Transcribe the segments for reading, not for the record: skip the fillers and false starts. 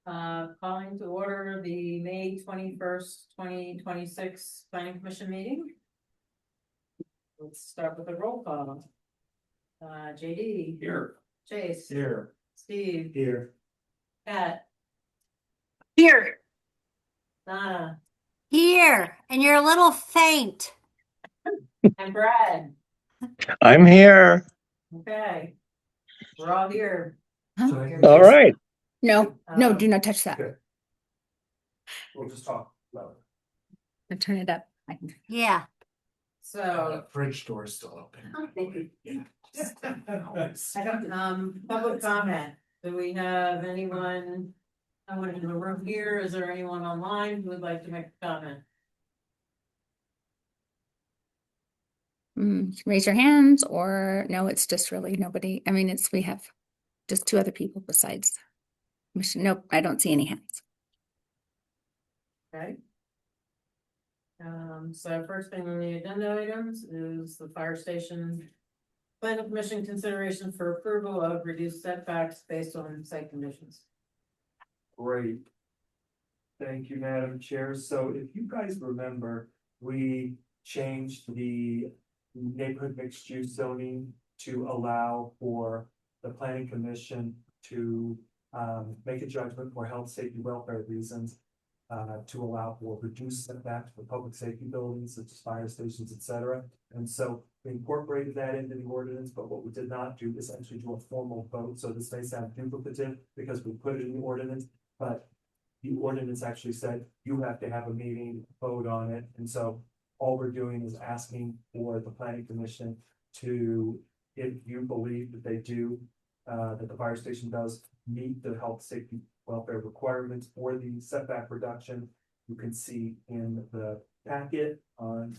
Calling to order the May 21st, 2026 Planning Commission meeting. Let's start with a roll call. JD. Here. Chase. Here. Steve. Here. Pat. Here. Donna. Here. And you're a little faint. And Brad. I'm here. Okay. We're all here. Huh? All right. No, do not touch that. Okay. We'll just talk louder. I'll turn it up. Yeah. So, Fridge door is still open. Yeah. public comment. Do we have anyone in the room here? Is there anyone online who would like to make a comment? Raise your hands, or no, it's just really nobody. I mean, we have just two other people besides. Nope, I don't see any hands. Okay. So first thing on the agenda items is the fire station planning commission consideration for approval of reduced setbacks based on site conditions. Great. Thank you, Madam Chair. So if you guys remember, we changed the neighborhood mixed use zoning to allow for the planning commission to make a judgment for health, safety, welfare reasons. To allow for reduced setbacks for public safety buildings such as fire stations, etc. And so we incorporated that into the ordinance, but what we did not do is actually do a formal vote. So this may sound duplicative because we put it in the ordinance, but the ordinance actually said you have to have a meeting, vote on it. And so all we're doing is asking for the planning commission to, if you believe that they do, that the fire station does meet the health, safety, welfare requirements for the setback reduction. You can see in the packet on,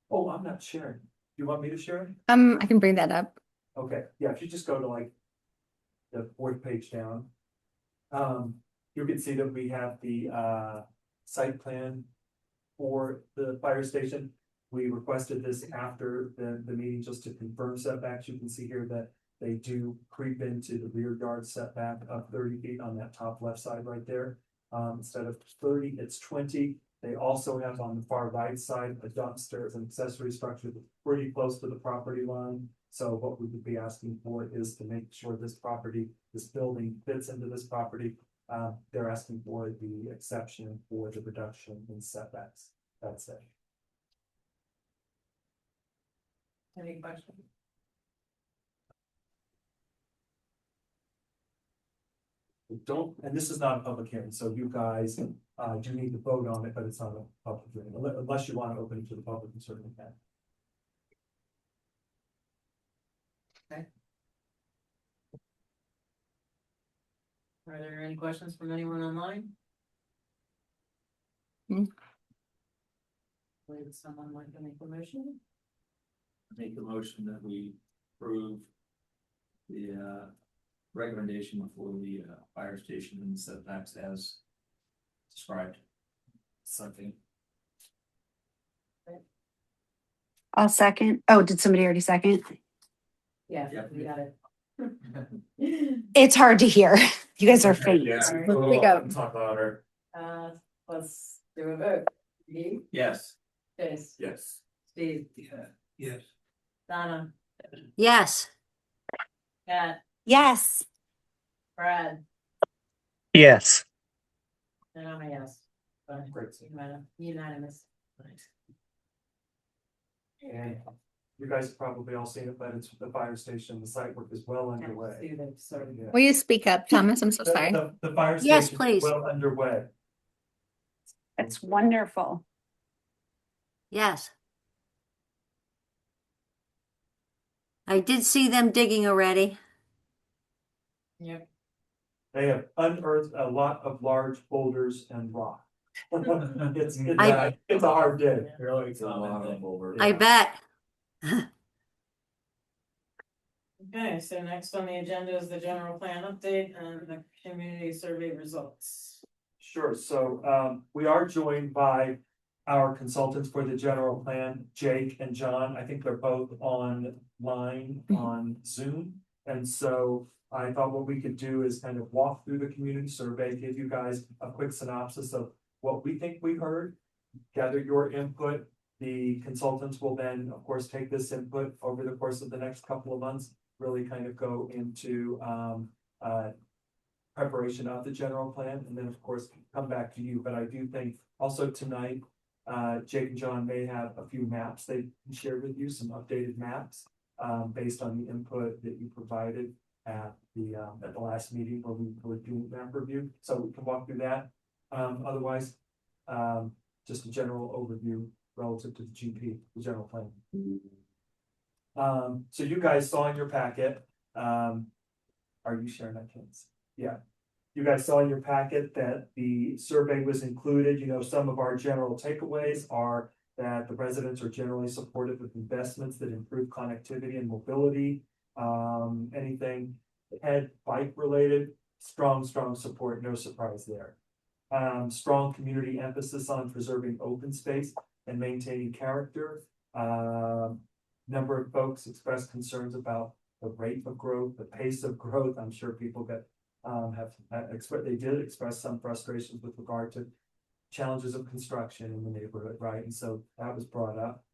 oh, I'm not sharing. Do you want me to share it? I can bring that up. Okay, yeah, if you just go to like the fourth page down, you can see that we have the site plan for the fire station. We requested this after the meeting just to confirm setbacks. You can see here that they do creep into the rear yard setback of 30 feet on that top left side right there. Instead of 30, it's 20. They also have on the far right side a dumpster as an accessory structure that's pretty close to the property line. So what we would be asking for is to make sure this building fits into this property. They're asking for the exception for the reduction in setbacks. That's it. Any questions? Don't, and this is not a public hearing, so you guys do need to vote on it, but it's not a public hearing, unless you want to open it to the public, you certainly can. Okay. Are there any questions from anyone online? Would someone like to make a motion? Make a motion that we approve the recommendation for the fire station and setbacks as described. Something. I'll second. Oh, did somebody already second? Yeah, Yep. we got it. It's hard to hear. You guys are faint. Yeah. We go. Talk louder. Let's do a vote. You, Yes. Chase, Yes. Steve, Yeah. Yes. Donna, Yes. Pat, Yes. Brad, Yes. and I'm a yes. Great. Unanimous. And you guys have probably all seen it, but it's the fire station, the site work is well underway. Yeah. Will you speak up, Thomas? I'm so sorry. The fire Yes, station please. is well underway. That's wonderful. Yes. I did see them digging already. Yep. They have unearthed a lot of large boulders and rock. It's a hard day. Really, it's a lot of over. I bet. Okay, so next on the agenda is the general plan update and the community survey results. Sure, so we are joined by our consultants for the general plan, Jake and John. I think they're both online on Zoom. And so I thought what we could do is kind of walk through the community survey, give you guys a quick synopsis of what we think we heard, gather your input. The consultants will then, of course, take this input over the course of the next couple of months, really kind of go into preparation of the general plan, and then, of course, come back to you. But I do think also tonight, Jake and John may have a few maps they can share with you, some updated maps based on the input that you provided at the last meeting where we were doing map review. So we can walk through that. Otherwise, just a general overview relative to the GP, the general plan. So you guys saw in your packet, are you sharing that, Chance? Yeah. You guys saw in your packet that the survey was included. You know, some of our general takeaways are that the residents are generally supportive of investments that improve connectivity and mobility. Anything head bike related, strong support, no surprise there. Strong community emphasis on preserving open space and maintaining character. Number of folks expressed concerns about the rate of growth, the pace of growth. I'm sure people they did express some frustrations with regard to challenges of construction in the neighborhood, right? And so that was brought up.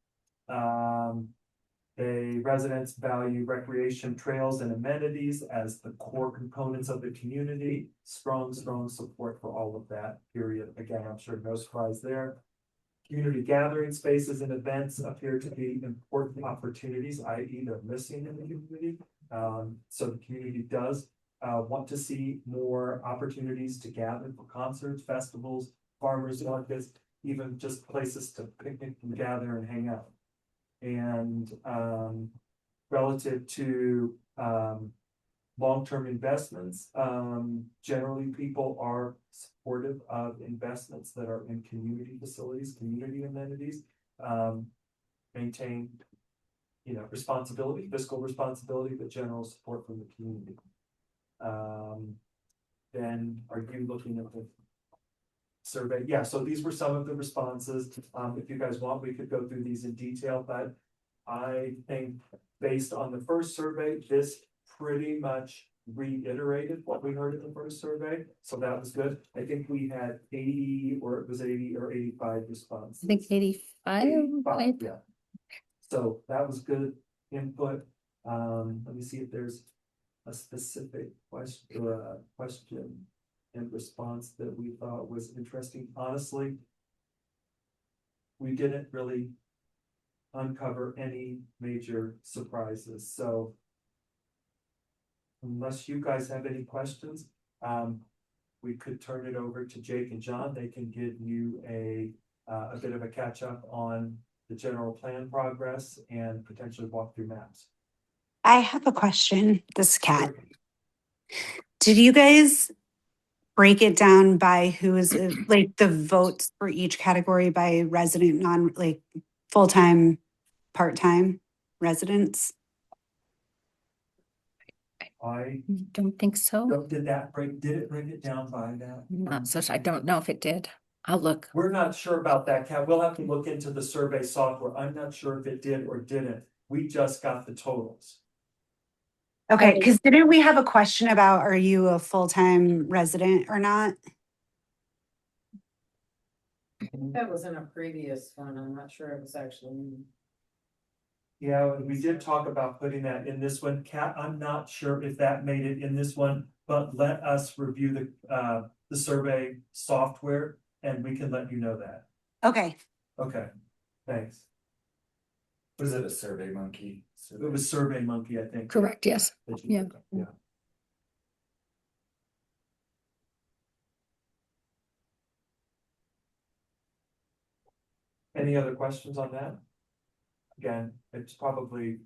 The residents value recreation trails and amenities as the core components of the community. Strong support for all of that, period. Again, I'm sure no surprise there. Community gathering spaces and events appear to be important opportunities, i.e. they're missing in the community. So the community does want to see more opportunities to gather for concerts, festivals, farmers markets, even just places to picnic and gather and hang out. And relative to long-term investments, generally people are supportive of investments that are in community facilities, community amenities, maintain, responsibility, fiscal responsibility, but general support from the community. Then are you looking at the survey? Yeah, so these were some of the responses. If you guys want, we could go through these in detail, but I think based on the first survey, this pretty much reiterated what we heard in the first survey. So that was good. I think we had 80 or 85 responses. I think 85. 85, yeah. So that was good input. Let me see if there's a specific question and response that we thought was interesting. Honestly, we didn't really uncover any major surprises. So unless you guys have any questions, we could turn it over to Jake and John. They can give you a bit of a catch up on the general plan progress and potentially walk through maps. I have a question. This cat. Sure. Did you guys break it down by who is like the votes for each category by resident, like full-time, part-time residents? I Don't think so. did it break it down by that? Not such. I don't know if it did. I'll look. We're not sure about that, Kat. We'll have to look into the survey software. I'm not sure if it did or didn't. We just got the totals. Okay, because didn't we have a question about are you a full-time resident or not? That was in a previous one. I'm not sure it was actually. Yeah, we did talk about putting that in this one. Kat, I'm not sure if that made it in this one, but let us review the survey software and we can let you know that. Okay. Okay, thanks. Was it a Survey Monkey? It was Survey Monkey, I think. Correct. Yes. Yeah. Yeah. Any other questions on that? Again, it's probably.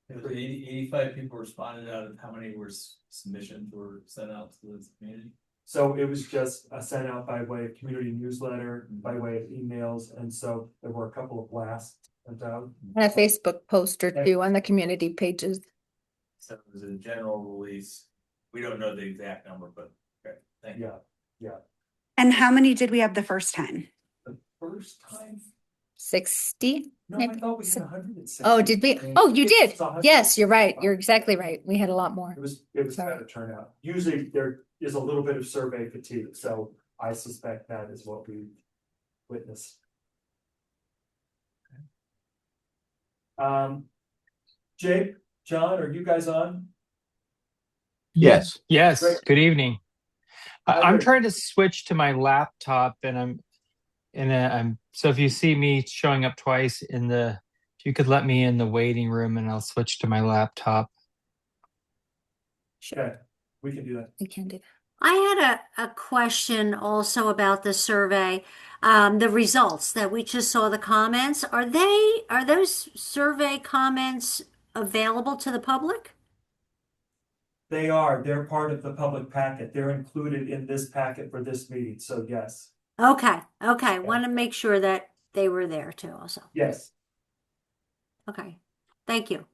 It was 85 people responded out of how many were submissions were sent out to the community? So it was just sent out by way of community newsletter, by way of emails, and so there were a couple of blasts sent out. And a Facebook post or two on the community pages. So it was a general release. We don't know the exact number, but okay, thank you. Yeah. And how many did we have the first time? The first time, 60. No, I maybe? thought we had 160. Oh, did we? Oh, you did. It's 100. Yes, you're right. You're exactly right. We had a lot more. It was Sorry. better turnout. Usually there is a little bit of survey fatigue, so I suspect that is what we witnessed. Jake, John, are you guys on? Yes. Yes. Great. Good evening. Hi I'm there. trying to switch to my laptop, and I'm so if you see me showing up twice if you could let me in the waiting room, and I'll switch to my laptop. Okay, we can do that. We can do that. I had a question also about the survey, the results that we just saw the comments. Are those survey comments available to the public? They're part of the public packet. They're included in this packet for this meeting, so yes. Okay. Want to make sure that they were there too also. Yes. Okay. Thank you.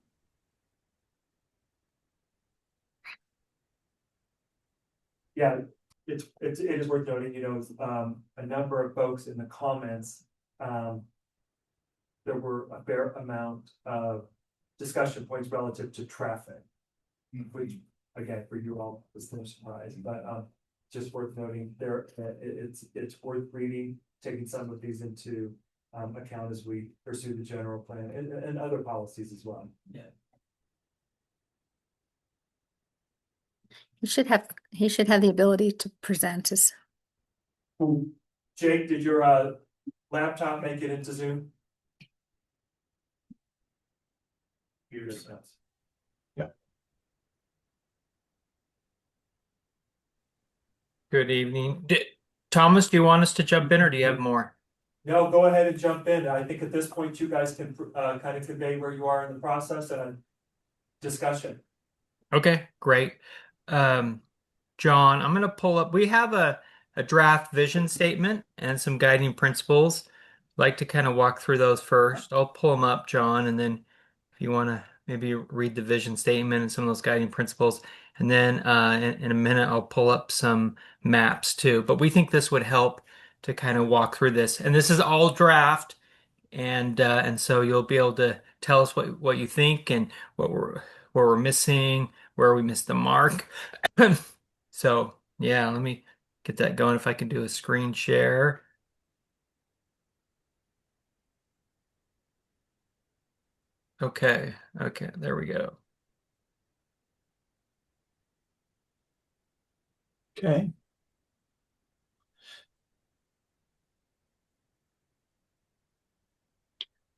Yeah, it is worth noting, a number of folks in the comments, there were a fair amount of discussion points relative to traffic. Which, again, for you all was no surprise, but, just worth noting there, it's worth reading, taking some of these into, account as we pursue the general plan and other policies as well. Yeah. He should have the ability to present his. Jake, did your, laptop make it into Zoom? You're just nuts. Good evening. Thomas, do you want us to jump in, or do you have more? No, go ahead and jump in. I think at this point, you guys can kind of convey where you are in the process and a discussion. Okay, great. John, I'm going to pull up. We have a draft vision statement and some guiding principles. I'd like to kind of walk through those first. I'll pull them up, John, and then if you want to maybe read the vision statement and some of those guiding principles. And then in a minute, I'll pull up some maps too. But we think this would help to kind of walk through this. And this is all draft. And so you'll be able to tell us what you think and where we're missing, where we missed the mark. So yeah, let me get that going. If I can do a screen share. Okay, there we go. Okay.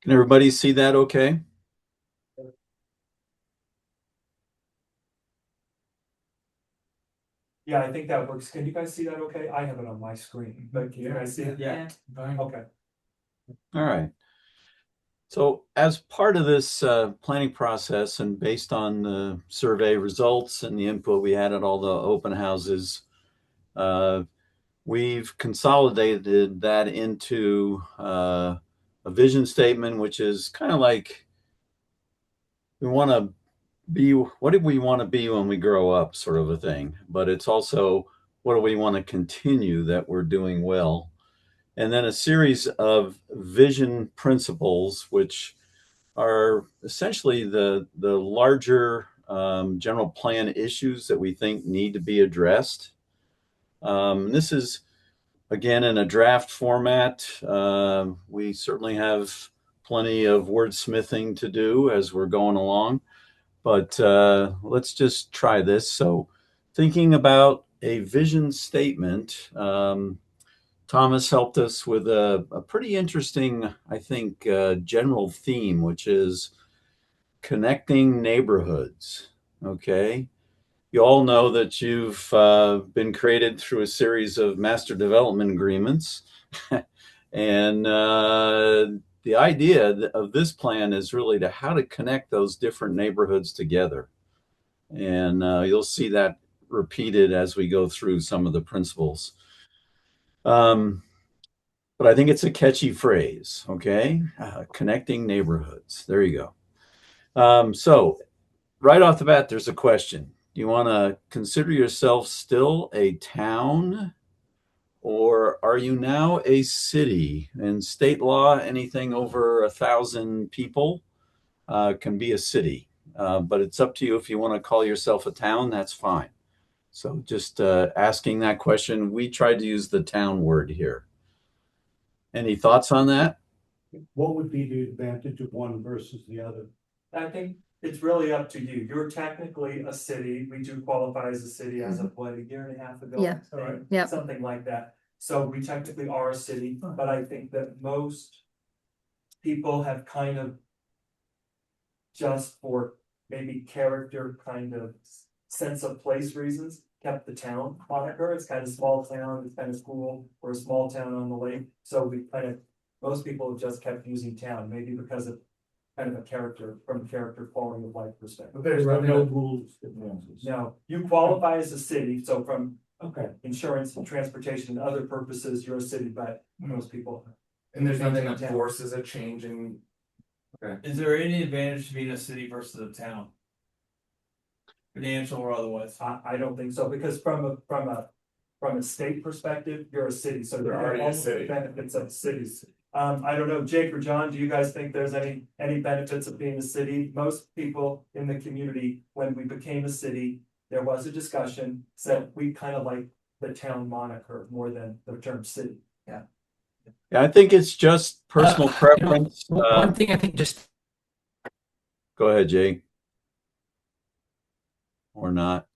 Can everybody see that okay? Yeah, I think that works. Can you guys see that okay? I have it on my screen, but can you guys see it? Yeah. Okay. All right. So as part of this planning process and based on the survey results and the input we had at all the open houses, we've consolidated that into a vision statement, which is kind of like we want to be, what do we want to be when we grow up, sort of a thing. But it's also, what do we want to continue that we're doing well? And then a series of vision principles, which are essentially the larger general plan issues that we think need to be addressed. This is, again, in a draft format. We certainly have plenty of wordsmithing to do as we're going along, but let's just try this. So thinking about a vision statement, Thomas helped us with a pretty interesting, I think, general theme, which is connecting neighborhoods. Okay. You all know that you've been created through a series of master development agreements. And the idea of this plan is really to how to connect those different neighborhoods together. And you'll see that repeated as we go through some of the principles. But I think it's a catchy phrase, okay? Connecting neighborhoods. There you go. So right off the bat, there's a question. Do you want to consider yourself still a town or are you now a city? In state law, anything over 1,000 people can be a city. But it's up to you if you want to call yourself a town, that's fine. So just asking that question. We tried to use the town word here. Any thoughts on that? What would be the advantage of one versus the other? I think it's really up to you. You're technically a city. We do qualify as a city as of what, a year and a half ago? Yeah. All right. Yep. Something like that. So we technically are a city, but I think that most people have kind of just for maybe character kind of sense of place reasons, kept the town moniker. It's kind of small town, it's kind of cool. We're a small town on the lake. So we kind of, most people have just kept using town, maybe because of kind of a character, from a character quality of life perspective. But there's no rules. Now, you qualify as a city, so from Okay. insurance and transportation and other purposes, you're a city, but most people. And there's nothing that Town. forces a change in. Is there any advantage to being a city versus a town? Financial or otherwise? I don't think so, because from a state perspective, you're a city, so You're there already are a city. benefits of cities. I don't know, Jake or John, do you guys think there's any benefits of being a city? Most people in the community, when we became a city, there was a discussion, said we kind of like the town moniker more than the term city. Yeah, I think it's just personal preference. One thing I think just Go ahead, Jake. Or not.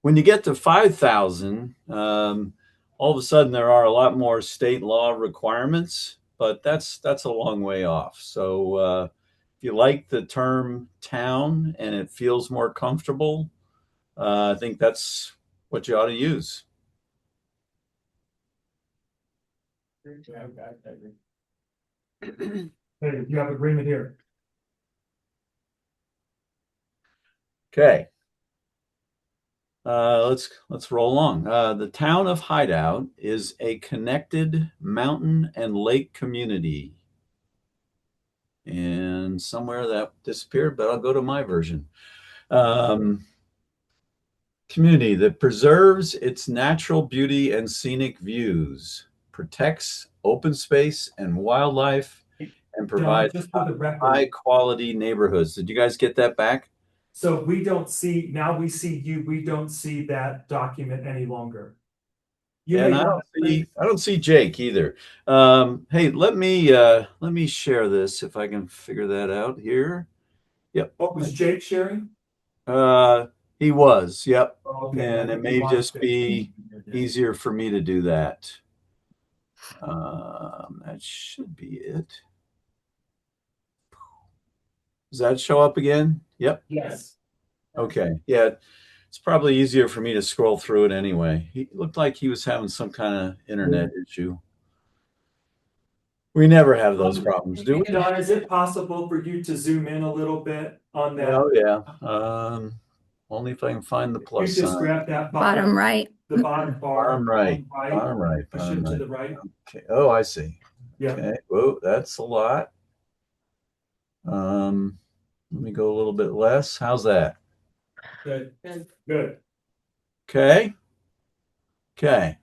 When you get to 5,000, all of a sudden there are a lot more state law requirements, but that's a long way off. So if you like the term town and it feels more comfortable, I think that's what you ought to use. Yeah, I agree. Hey, you have agreement here. Okay. Let's roll along. The town of Hideout is a connected mountain and lake community. And somewhere that disappeared, but I'll go to my version. Community that preserves its natural beauty and scenic views, protects open space and wildlife, and provides just for the record. high quality neighborhoods. Did you guys get that back? So we don't see, now we see you, we don't see that document any longer. You And may I want don't see Jake either. Hey, let me share this if I can figure that out here. Yep. What was Jake sharing? He was, yep. Okay, And it may just be easier for me to do that. That should be it. Does that show up again? Yep. Yes. Okay. Yeah. It's probably easier for me to scroll through it anyway. He looked like he was having some kind of internet issue. We never have those problems, do we? Don, is it possible for you to zoom in a little bit on that? Oh yeah. Only if I can find the You plus just sign. grab that Bottom right. the bottom bar. Bottom right. on Bottom right. Push Bottom it to right. the right. Okay. Oh, I see. Yeah. Okay. Whoa, that's a lot. Let me go a little bit less. How's that? Good. Good. Okay. Okay.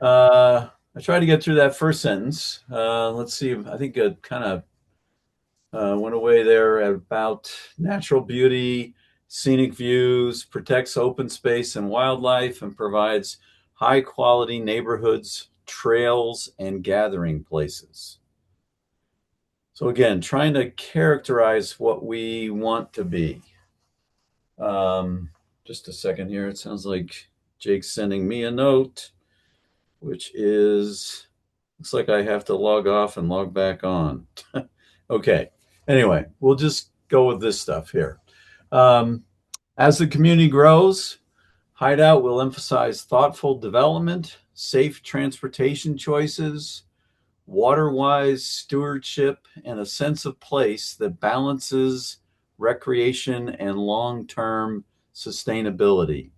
I tried to get through that first sentence. Let's see. I think it kind of went away there at about natural beauty, scenic views, protects open space and wildlife, and provides high quality neighborhoods, trails, and gathering places. So again, trying to characterize what we want to be. Just a second here. It sounds like Jake's sending me a note, which is, looks like I have to log off and log back on. Okay. Anyway, we'll just go with this stuff here. As the community grows, Hideout will emphasize thoughtful development, safe transportation choices, water-wise stewardship, and a sense of place that balances recreation and long-term sustainability.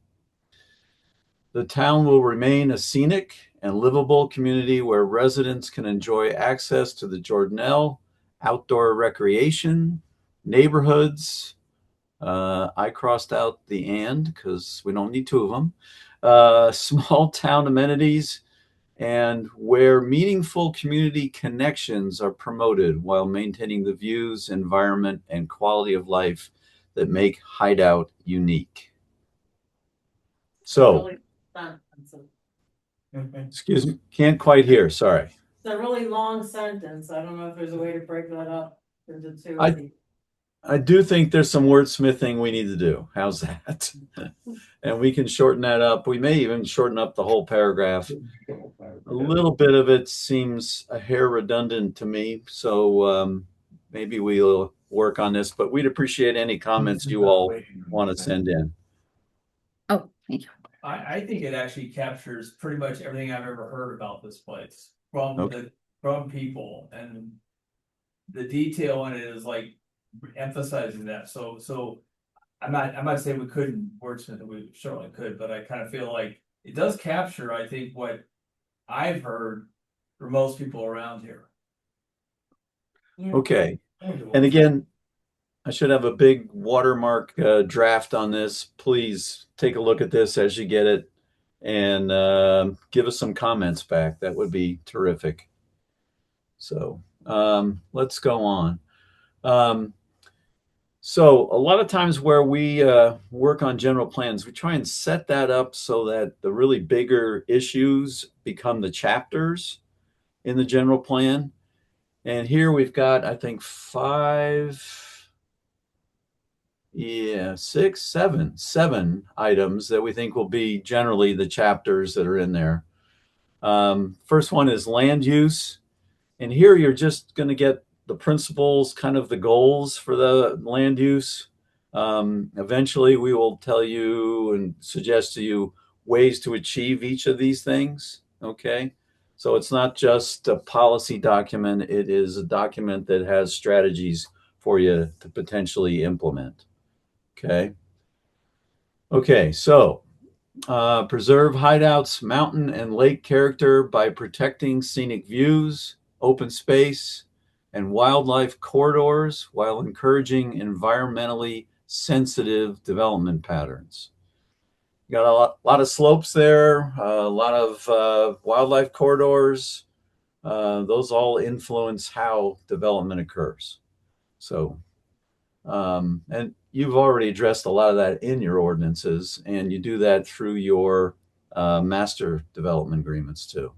The town will remain a scenic and livable community where residents can enjoy access to the Jordanelle, outdoor recreation, neighborhoods. I crossed out the and because we don't need two of them. small town amenities, and where meaningful community connections are promoted while maintaining the views, environment, and quality of life that make Hideout unique. So, Really sentence. excuse me, can't quite hear, sorry. It's a really long sentence. I don't know if there's a way to break that up into two. I do think there's some wordsmithing we need to do. How's that? And we can shorten that up. We may even shorten up the whole paragraph. A little bit of it seems a hair redundant to me, so maybe we'll work on this, but we'd appreciate any comments you all want to send in. Oh, thank you. I think it actually captures pretty much everything I've ever heard about this place from from people, and the detail in it is like emphasizing that. So I'm not saying we couldn't wordsmith it, we certainly could, but I kind of feel like it does capture, I think, what I've heard for most people around here. Okay. And again, I should have a big watermark draft on this. Please take a look at this as you get it and give us some comments back. That would be terrific. So let's go on. So a lot of times where we work on general plans, we try and set that up so that the really bigger issues become the chapters in the general plan. And here we've got, I think, seven items that we think will be generally the chapters that are in there. First one is land use. And here you're just going to get the principles, kind of the goals for the land use. Eventually we will tell you and suggest to you ways to achieve each of these things. Okay. So it's not just a policy document. It is a document that has strategies for you to potentially implement. Okay. Okay. So preserve Hideout's mountain and lake character by protecting scenic views, open space, and wildlife corridors while encouraging environmentally sensitive development patterns. You got a lot of slopes there, a lot of wildlife corridors. Those all influence how development occurs. So, and you've already addressed a lot of that in your ordinances, and you do that through your master development agreements too.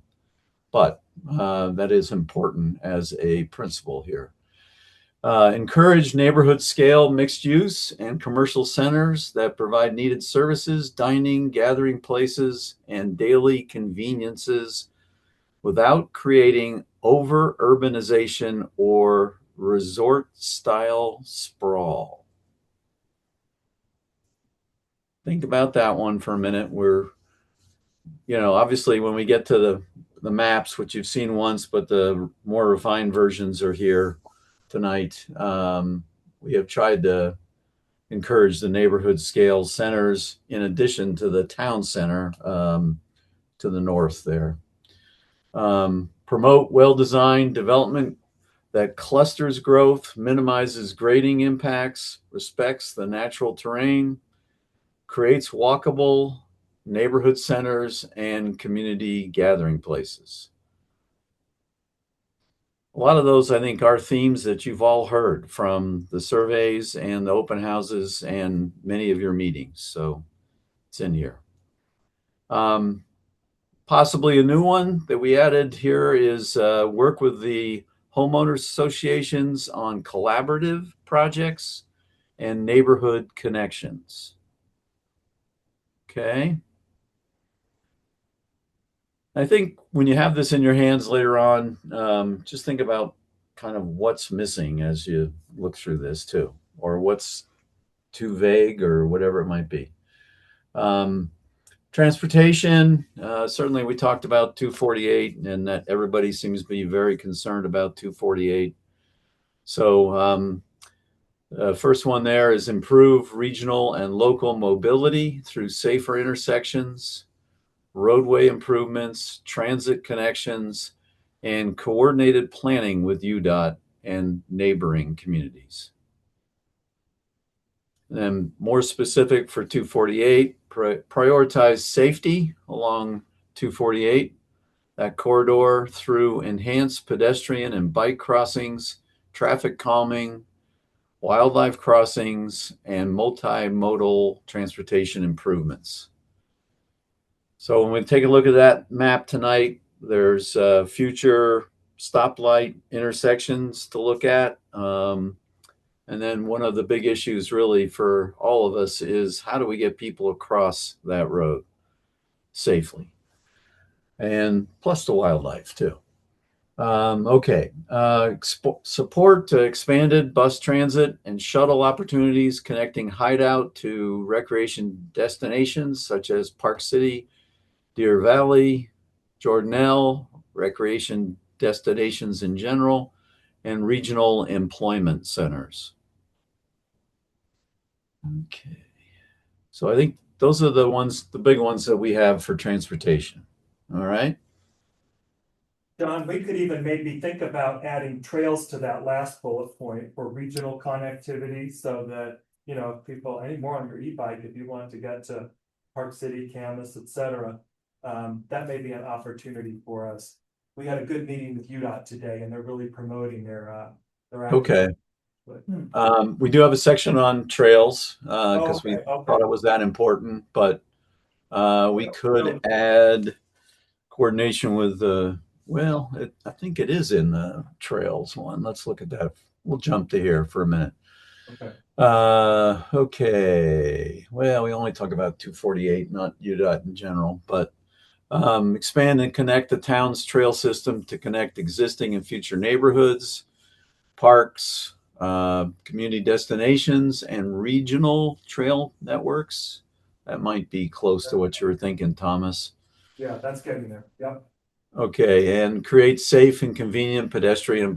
But that is important as a principle here. Encourage neighborhood scale mixed use and commercial centers that provide needed services, dining, gathering places, and daily conveniences without creating over urbanization or resort style sprawl. Think about that one for a minute. Obviously when we get to the maps, which you've seen once, but the more refined versions are here tonight. We have tried to encourage the neighborhood scale centers in addition to the town center to the north there. Promote well-designed development that clusters growth, minimizes grading impacts, respects the natural terrain, creates walkable neighborhood centers and community gathering places. A lot of those, I think, are themes that you've all heard from the surveys and the open houses and many of your meetings. So it's in here. Possibly a new one that we added here is work with the homeowners associations on collaborative projects and neighborhood connections. Okay. I think when you have this in your hands later on, just think about kind of what's missing as you look through this too, or what's too vague or whatever it might be. Transportation, certainly we talked about 248 and that everybody seems to be very concerned about 248. So first one there is improve regional and local mobility through safer intersections, roadway improvements, transit connections, and coordinated planning with UDOT and neighboring communities. And then more specific for 248, prioritize safety along 248, that corridor through enhanced pedestrian and bike crossings, traffic calming, wildlife crossings, and multimodal transportation improvements. So when we take a look at that map tonight, there's future stoplight intersections to look at. And then one of the big issues really for all of us is how do we get people across that road safely? And plus the wildlife too. Support to expanded bus transit and shuttle opportunities connecting Hideout to recreation destinations such as Park City, Deer Valley, Jordanelle, recreation destinations in general, and regional employment centers. Okay. So I think those are the big ones that we have for transportation. All right. John, we could even maybe think about adding trails to that last bullet point for regional connectivity so that, you know, people, any more on your e-bike, if you want to get to Park City, Camas, etc., that may be an opportunity for us. We had a good meeting with UDOT today and they're really promoting their Okay. We do have a section on trails because we thought it was that important, but we could add coordination with I think it is in the trails one. Let's look at that. We'll jump to here for a minute. Okay. Well, we only talk about 248, not UDOT in general, but expand and connect the town's trail system to connect existing and future neighborhoods, parks, community destinations, and regional trail networks. That might be close to what you were thinking, Thomas. Yeah, that's getting there. Yep. Okay, and create safe and convenient pedestrian and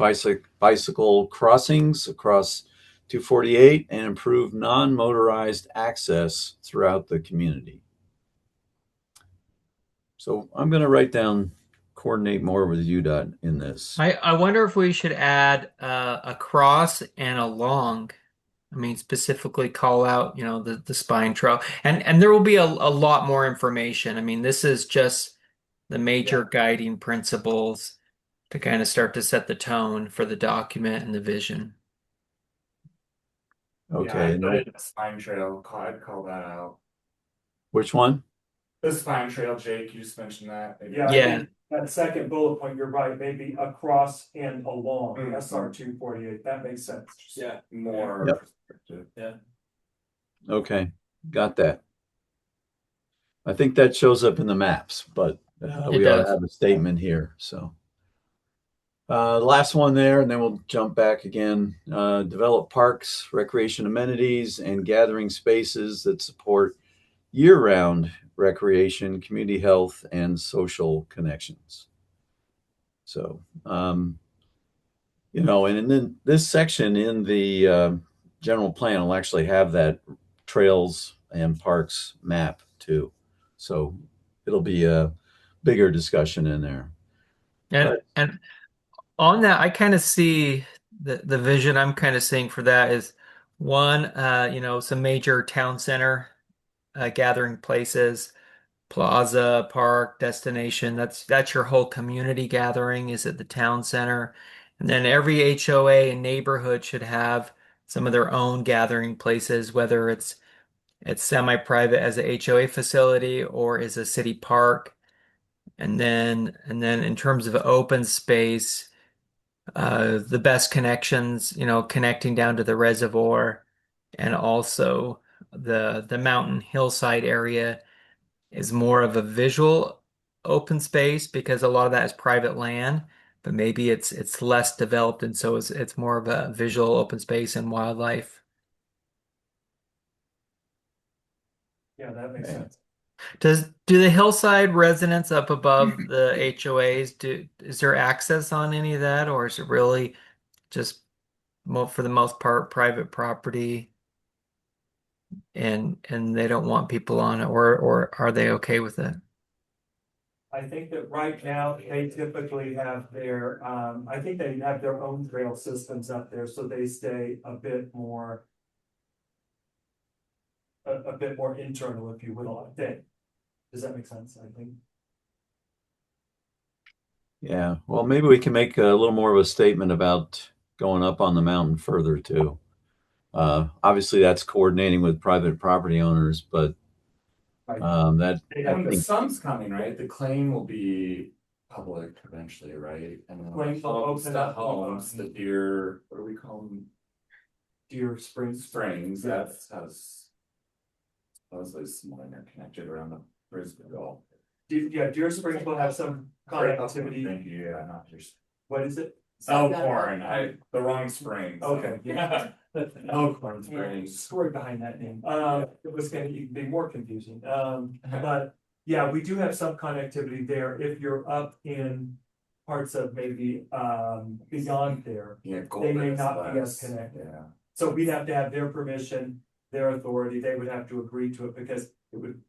bicycle crossings across 248 and improve non-motorized access throughout the community. So I'm going to write down coordinate more with UDOT in this. I wonder if we should add across and along. I mean, specifically call out, the spine trail, and there will be a lot more information. I mean, this is just the major guiding principles to kind of start to set the tone for the document and the vision. Okay. Yeah, I put the spine trail. I'd call that out. Which one? The spine trail, Jake. You just mentioned that. Yeah. I think that second bullet point, you're right. Maybe across and along SR 248. That makes sense. Yeah, more restrictive. Yeah. Okay, got that. I think that shows up in the maps, but we ought to have a statement here. So last one there, and then we'll jump back again. Develop parks, recreation amenities, and gathering spaces that support year-round recreation, community health, and social connections. So, and in this section in the general plan will actually have that trails and parks map too. So it'll be a bigger discussion in there. And on that, I kind of see the vision I'm kind of seeing for that is one, some major town center gathering places, plaza, park, destination. That's your whole community gathering is at the town center. And then every HOA and neighborhood should have some of their own gathering places, whether it's semi-private as a HOA facility or is a city park. And then in terms of open space, the best connections, connecting down to the reservoir and also the mountain hillside area is more of a visual open space because a lot of that is private land, but maybe it's less developed and so it's more of a visual open space and wildlife. Yeah, that makes sense. Do the hillside residents up above the HOAs is there access on any of that, or is it really just for the most part private property and they don't want people on it, or are they okay with it? I think that right now they typically have their I think they have their own trail systems up there, so they stay a bit more a bit more internal, if you will, I think. Does that make sense? I think. Yeah, well, maybe we can make a little more of a statement about going up on the mountain further too. Obviously, that's coordinating with private property owners, but that I When the think, sun's coming, right, the claim will be public eventually, right? And then Claim will homes, open the up homes, on- the deer, what do we call them? Deer Springs. Springs, Yeah. that's has supposedly somewhere interconnected around the Brisbane Gulf. Deer Springs will have some connectivity. Thank you, yeah, not just. What is it? Elkhorn, the wrong spring. so. Okay. Yeah. Elkhorn Springs. Story behind that name. It was gonna even be more confusing. But yeah, we do have some connectivity there. If you're up in parts of maybe beyond there. Yeah, They may Golden is not be as less, connected. Yeah. So we'd have to have their permission, their authority. They would have to agree to it because it would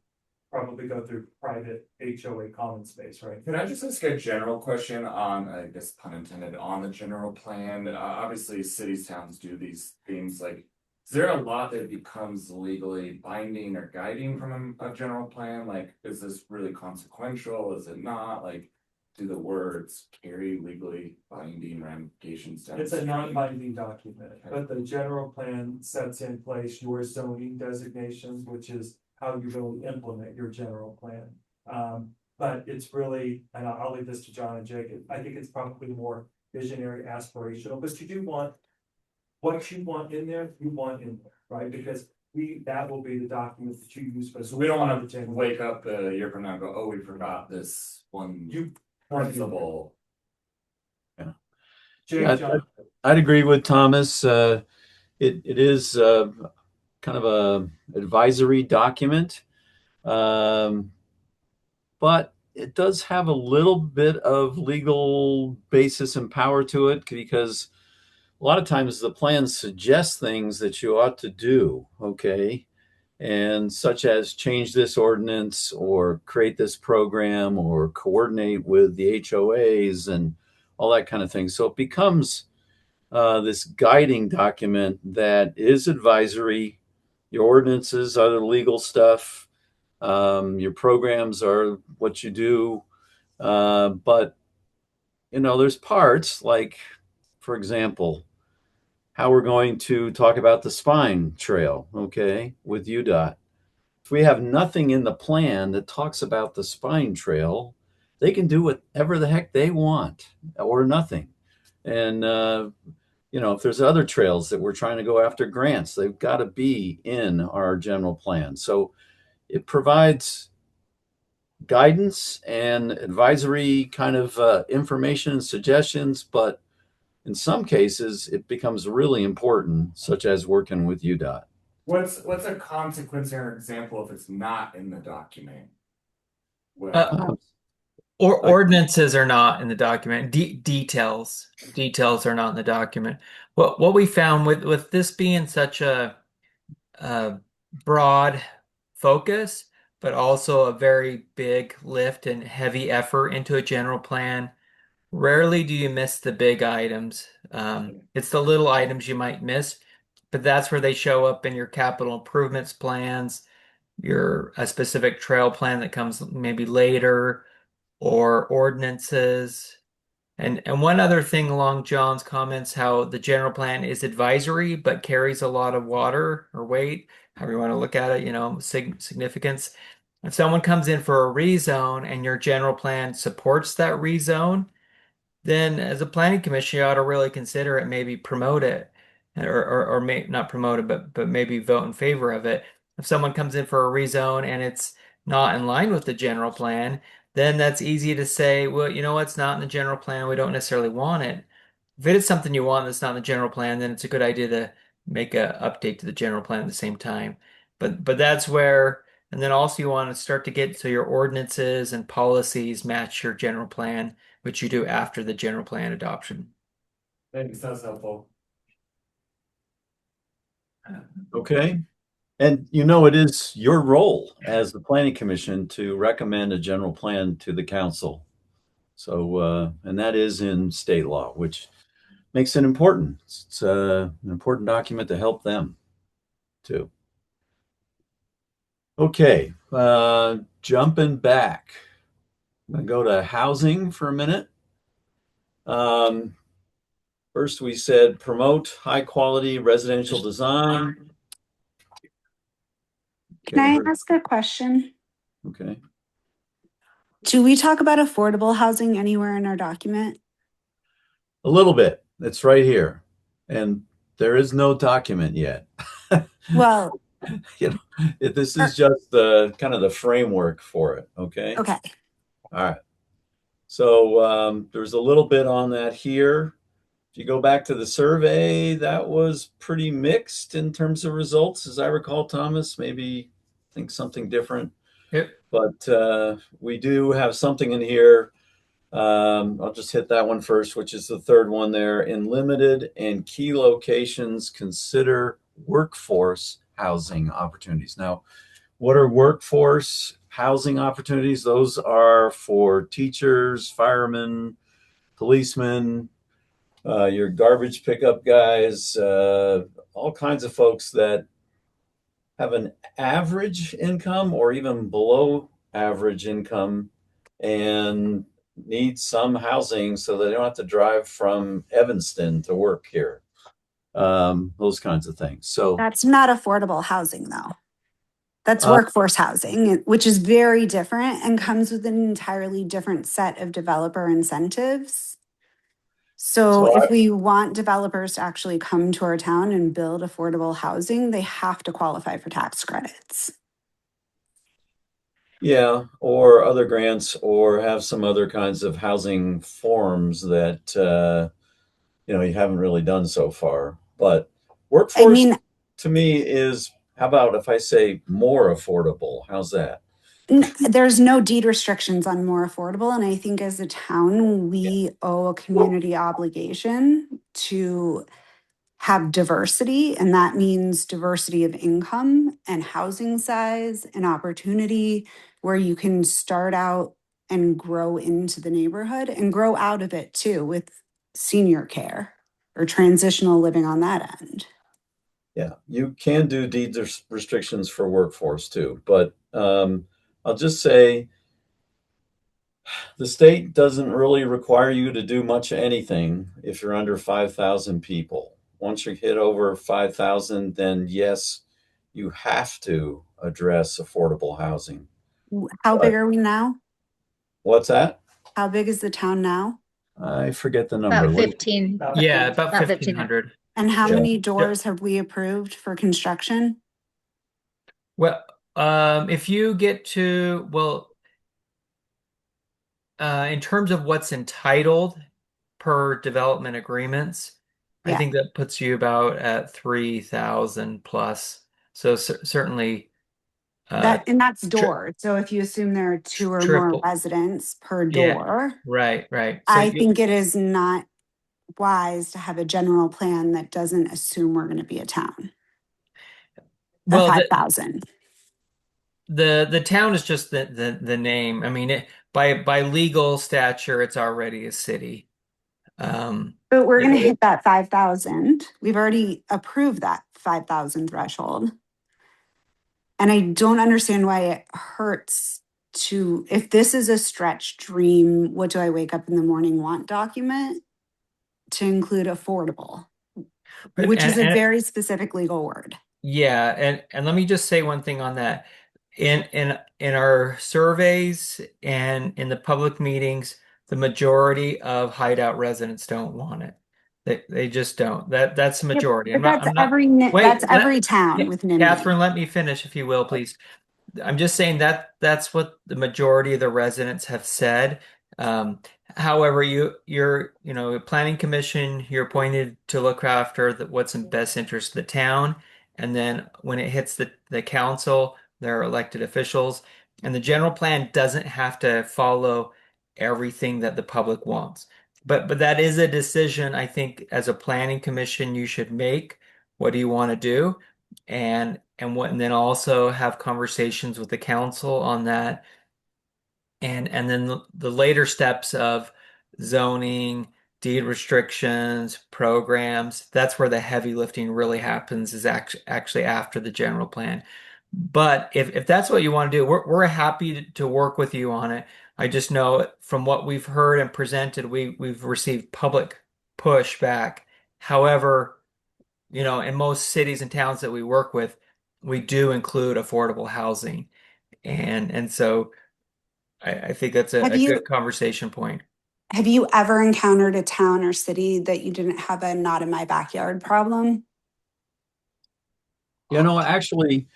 probably go through private HOA common space, right? Can I just ask a general question on, I guess pun intended, on the general plan? Obviously, cities, towns do these things like, is there a lot that becomes legally binding or guiding from a general plan? Like, is this really consequential? Is it not? Like, do the words carry legally binding ramifications down? It's the a street? non-binding document, but the general plan sets in place your zoning designations, which is how you really implement your general plan. But it's really, and I'll leave this to John and Jake, I think it's probably more visionary, aspirational, but you do want what you want in there, you want in there, right? Because that will be the document that you use for. So we don't want to wake up a year from now and go, oh, we forgot this one principle. yeah. Jake, John. I'd agree with Thomas. It is kind of a advisory document, but it does have a little bit of legal basis and power to it because a lot of times the plans suggest things that you ought to do, okay? And such as change this ordinance or create this program or coordinate with the HOAs and all that kind of thing. So it becomes this guiding document that is advisory. Your ordinances are the legal stuff. Your programs are what you do. But, there's parts like, for example, how we're going to talk about the spine trail, okay, with UDOT. If we have nothing in the plan that talks about the spine trail, they can do whatever the heck they want or nothing. And, if there's other trails that we're trying to go after grants, they've got to be in our general plan. So it provides guidance and advisory kind of information and suggestions, but in some cases, it becomes really important, such as working with UDOT. What's a consequence or example if it's not in the document? Well, Ordinances are not in the document. Details are not in the document. What we found with this being such a broad focus, but also a very big lift and heavy effort into a general plan, rarely do you miss the big items. It's the little items you might miss, but that's where they show up in your capital improvements plans, a specific trail plan that comes maybe later, or ordinances. And one other thing along John's comments, how the general plan is advisory but carries a lot of water or weight, however you want to look at it, significance. If someone comes in for a rezone and your general plan supports that rezone, then as a planning commission, you ought to really consider it, maybe promote it, or may not promote it, but maybe vote in favor of it. If someone comes in for a rezone and it's not in line with the general plan, then that's easy to say, well, you know what's not in the general plan, we don't necessarily want it. If it is something you want that's not in the general plan, then it's a good idea to make a update to the general plan at the same time. But that's where, and then also you want to start to get so your ordinances and policies match your general plan, which you do after the general plan adoption. thanks, that's helpful. Okay. And it is your role as the planning commission to recommend a general plan to the council. So, and that is in state law, which makes it important. It's an important document to help them too. Okay, jumping back. I'm gonna go to housing for a minute. Um, First, we said promote high quality residential design. Can Okay, I ask a question? okay. Do we talk about affordable housing anywhere in our document? A little bit. It's right here. And there is no document yet. Well, You know, this er, is just the kind of the framework for it. Okay. okay. All right. So there's a little bit on that here. If you go back to the survey, that was pretty mixed in terms of results, as I recall, Thomas. Maybe think something different. Yep. But we do have something in here. I'll just hit that one first, which is the third one there. In limited and key locations, consider workforce housing opportunities. Now, what are workforce housing opportunities? Those are for teachers, firemen, policemen, your garbage pickup guys, all kinds of folks that have an average income or even below average income and need some housing so they don't have to drive from Evanston to work here. Those kinds of things. So, That's not affordable housing, though. That's uh, workforce housing, which is very different and comes with an entirely different set of developer incentives. So, so if we want developers to actually come to our town and build affordable housing, they have to qualify for tax credits. yeah, or other grants, or have some other kinds of housing forms that you haven't really done so far. But I workforce mean, to me is, how about if I say more affordable? How's that? there's no deed restrictions on more affordable. And I think as a town, we owe a community obligation to have diversity. And that means diversity of income and housing size and opportunity where you can start out and grow into the neighborhood and grow out of it too with senior care or transitional living on that end. Yeah, you can do deed restrictions for workforce too, but I'll just say the state doesn't really require you to do much of anything if you're under 5,000 people. Once you hit over 5,000, then yes, you have to address affordable housing. How big But are we now? what's that? How big is the town now? I forget the number. About What 15. Yeah, about About 1,500. And how Yeah. many doors have we approved for construction? Well, if you get to, in terms of what's entitled per development agreements, I Yeah, think that puts you about at 3,000 plus. So certainly, uh, and that's tri doors. So if you assume there are two or more triple. residents per Yeah, door, right, right. So I you, think it is not wise to have a general plan that doesn't assume we're going to be a town of well, 5,000. the town is just the name. I mean, by legal stature, it's already a city. But we're going to It- hit that 5,000. We've already approved that 5,000 threshold. And I don't understand why it hurts to, if this is a stretch dream, what do I wake up in the morning want document to include affordable, but which is a very specific legal word. yeah, and let me just say one thing on that. In our surveys and in the public meetings, the majority of Hideout residents don't want it. They just don't. That's the Yep, majority. but that's I'm not. every Wait, that's every town with NIMBY. Catherine, let me finish if you will, please. I'm just saying that that's what the majority of the residents have said. Um, However, a planning commission, you're appointed to look after what's in best interest of the town. And then when it hits the council, they're elected officials. And the general plan doesn't have to follow everything that the public wants. But that is a decision I think as a planning commission you should make. What do you want to do? And then also have conversations with the council on that, and then the later steps of zoning, deed restrictions, programs. That's where the heavy lifting really happens, is actually after the general plan. But if that's what you want to do, we're happy to work with you on it. I just know from what we've heard and presented, we've received public pushback. However, in most cities and towns that we work with, we do include affordable housing. And so I think that's Have a good you conversation point. have you ever encountered a town or city that you didn't have a not in my backyard problem? Actually,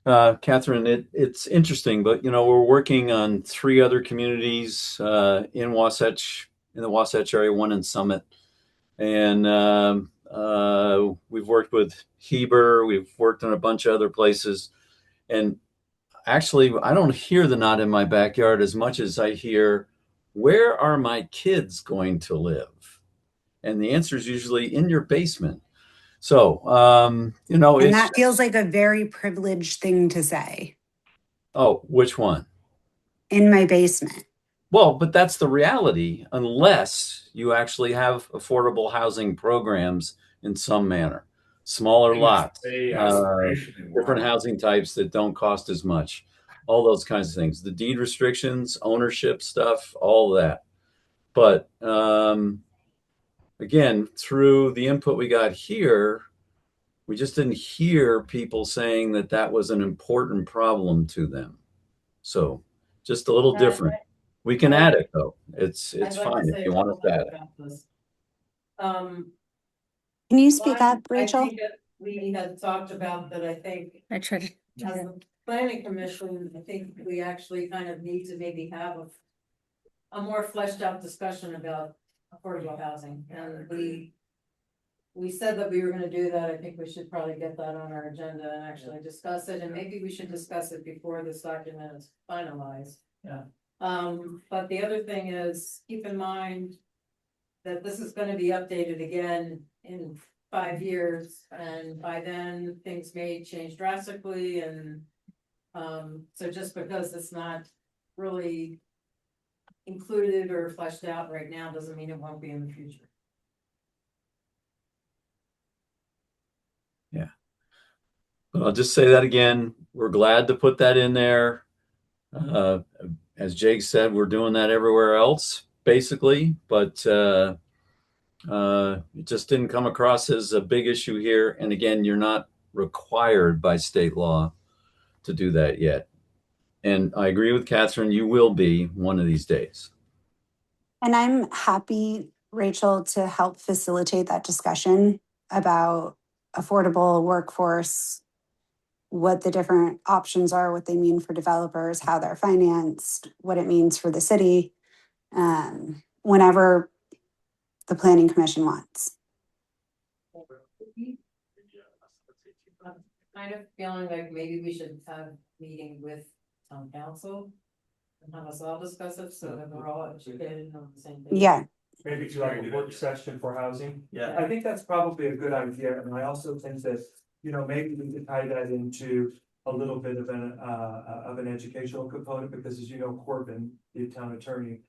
Catherine, it's interesting, but we're working on 3 other communities in Wasatch, in the Wasatch area, one in Summit, and we've worked with Heber, we've worked in a bunch of other places, and actually, I don't hear the not in my backyard as much as I hear, where are my kids going to live? And the answer is usually in your basement. So, And it's, that feels like a very privileged thing to say. oh, which one? In my basement. Well, but that's the reality, unless you actually have affordable housing programs in some manner, smaller lots, different housing types that don't cost as much, all those kinds of things, the deed restrictions, ownership stuff, all of that. But again, through the input we got here, we just didn't hear people saying that that was an important problem to them. So just a little different. We can add it though. It's I'd like to fine if say you a want couple us to add things it. about this. Can you speak One, up, I Rachel? think that we had talked about that, I think, I try to. as the planning commission, I think we actually kind of need to maybe have a more fleshed out discussion about affordable housing, and we said that we were gonna do that. I think we should probably get that on our agenda and actually discuss it, and maybe we should discuss it before this document is finalized. Yeah. But the other thing is, keep in mind that this is gonna be updated again in 5 years, and by then, things may change drastically, and so just because it's not really included or fleshed out right now, doesn't mean it won't be in the future. Yeah. But I'll just say that again. We're glad to put that in there. Uh, as Jake said, we're doing that everywhere else, basically, but it just didn't come across as a big issue here. And again, you're not required by state law to do that yet. And I agree with Catherine, you will be one of these days. And I'm happy, Rachel, to help facilitate that discussion about affordable workforce, what the different options are, what they mean for developers, how they're financed, what it means for the city, whenever the planning commission wants. Kind of feeling like maybe we should have a meeting with town council and have us all discuss it so that we're all educated on the same thing. Yeah. Maybe do like a work session for housing. Yeah. I think that's probably a good idea, and I also think that, maybe we could tie that into a little bit of an educational component, because as you know, Corbin, the town attorney,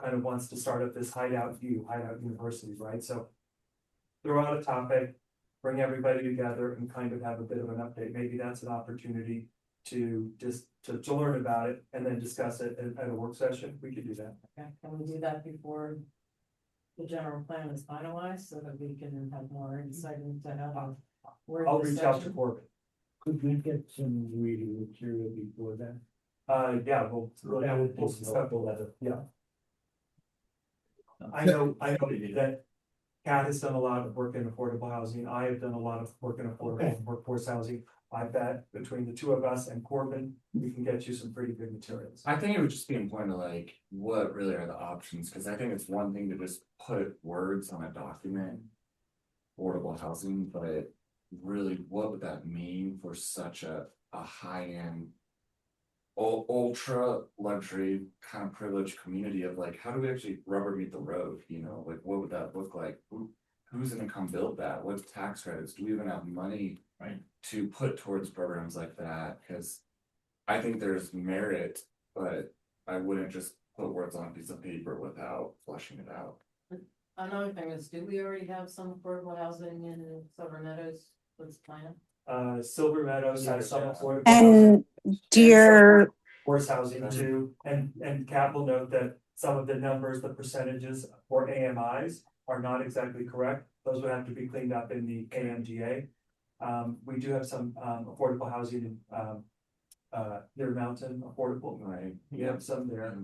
kind of wants to start up this Hideout University, right? So throw out a topic, bring everybody together and kind of have a bit of an update. Maybe that's an opportunity to just to learn about it and then discuss it at a work session. We could do that. Okay, can we do that before the general plan is finalized so that we can have more insight into how to I'll reach out to Corbin. Could we get some reading material before that? Yeah, we'll discuss the letter, yeah. I know that Kat has done a lot of work in affordable housing. I have done a lot of work in affordable workforce housing. I bet between the two of us and Corbin, we can get you some pretty good materials. I think it would just be important to what really are the options, because I think it's one thing to just put words on a document, affordable housing, but really, what would that mean for such a high-end, ultra luxury kind of privileged community of how do we actually rubber meet the road? What would that look like? Who's gonna come build that? What tax credits? Do we even have money to put towards programs like that? Because I think there's merit, but I wouldn't just put words on a piece of paper without fleshing it out. Another thing is, do we already have some affordable housing in Silver Meadows? Let's plan. Silver Meadows has some affordable And Deer, workforce housing too, and Cap will note that some of the numbers, the percentages for AMIs are not exactly correct. Those would have to be cleaned up in the AMGA. We do have some affordable housing in Deer Mountain affordable. Right. We have some there.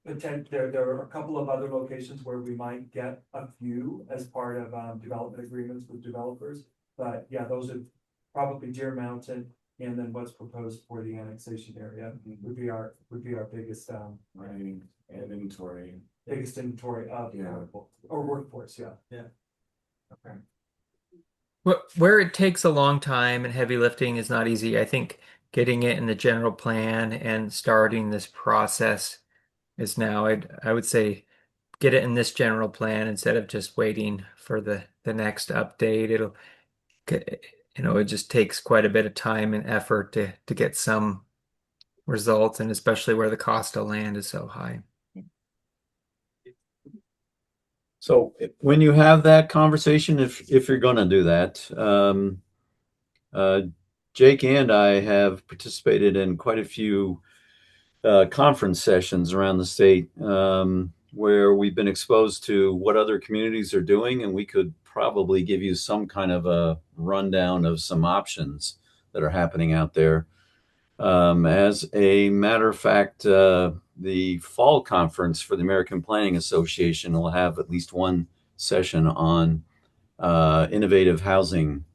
There are a couple of other locations where we might get a few as part of development agreements with developers. But yeah, those are probably Deer Mountain, and then what's proposed for the annexation area would be our biggest Right, inventory. inventory of affordable or workforce, yeah. Okay. Where it takes a long time and heavy lifting is not easy. I think getting it in the general plan and starting this process is now. I would say get it in this general plan instead of just waiting for the next update. It just takes quite a bit of time and effort to get some results, and especially where the cost of land is so high. So when you have that conversation, if you're going to do that, Jake and I have participated in quite a few conference sessions around the state where we've been exposed to what other communities are doing, and we could probably give you some kind of a rundown of some options that are happening out there. As a matter of fact, the fall conference for the American Planning Association will have at least one session on innovative housing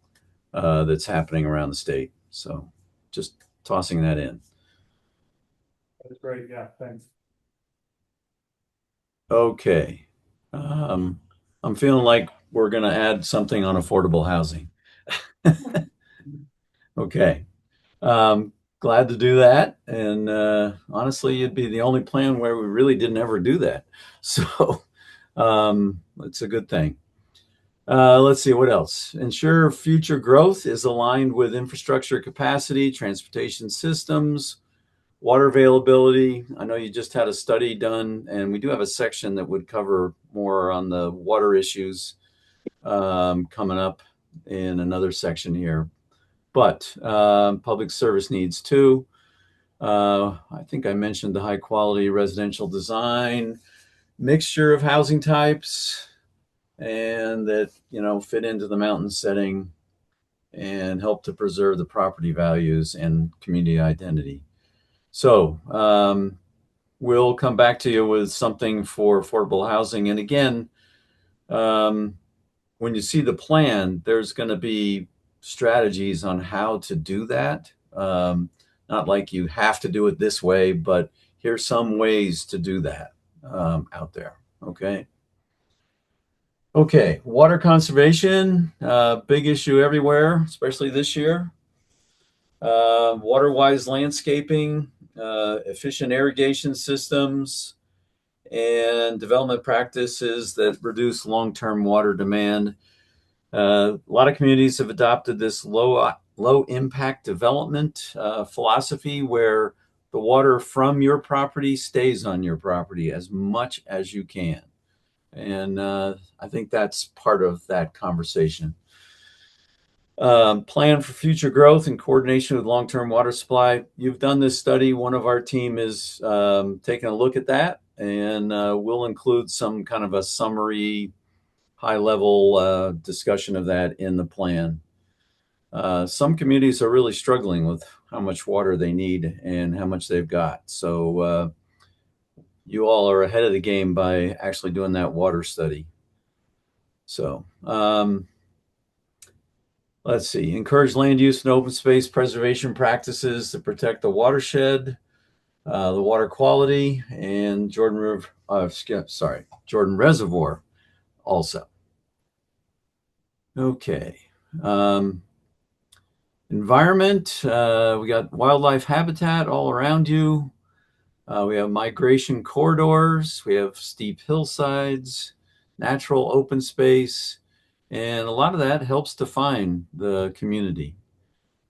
that's happening around the state. So just tossing that in. That's great, yeah, thanks. Okay. I'm feeling like we're going to add something on affordable housing. Okay. Glad to do that. And honestly, it'd be the only plan where we really didn't ever do that. So it's a good thing. Let's see what else. Ensure future growth is aligned with infrastructure capacity, transportation systems, water availability. I know you just had a study done, and we do have a section that would cover more on the water issues coming up in another section here. But public service needs too. I think I mentioned the high quality residential design, mixture of housing types, and that fit into the mountain setting and help to preserve the property values and community identity. So we'll come back to you with something for affordable housing. And again, when you see the plan, there's going to be strategies on how to do that. Not like you have to do it this way, but here's some ways to do that out there. Okay. Okay. Water conservation, big issue everywhere, especially this year. Water-wise landscaping, efficient irrigation systems, and development practices that reduce long-term water demand. A lot of communities have adopted this low impact development philosophy where the water from your property stays on your property as much as you can. And I think that's part of that conversation. Plan for future growth in coordination with long-term water supply. You've done this study. One of our team is taking a look at that, and we'll include some kind of a summary, high-level discussion of that in the plan. Some communities are really struggling with how much water they need and how much they've got. So you all are ahead of the game by actually doing that water study. So let's see. Encourage land use and open space preservation practices to protect the watershed, the water quality, and Jordan Reservoir also. Okay. Environment, we got wildlife habitat all around you. We have migration corridors. We have steep hillsides, natural open space, and a lot of that helps define the community.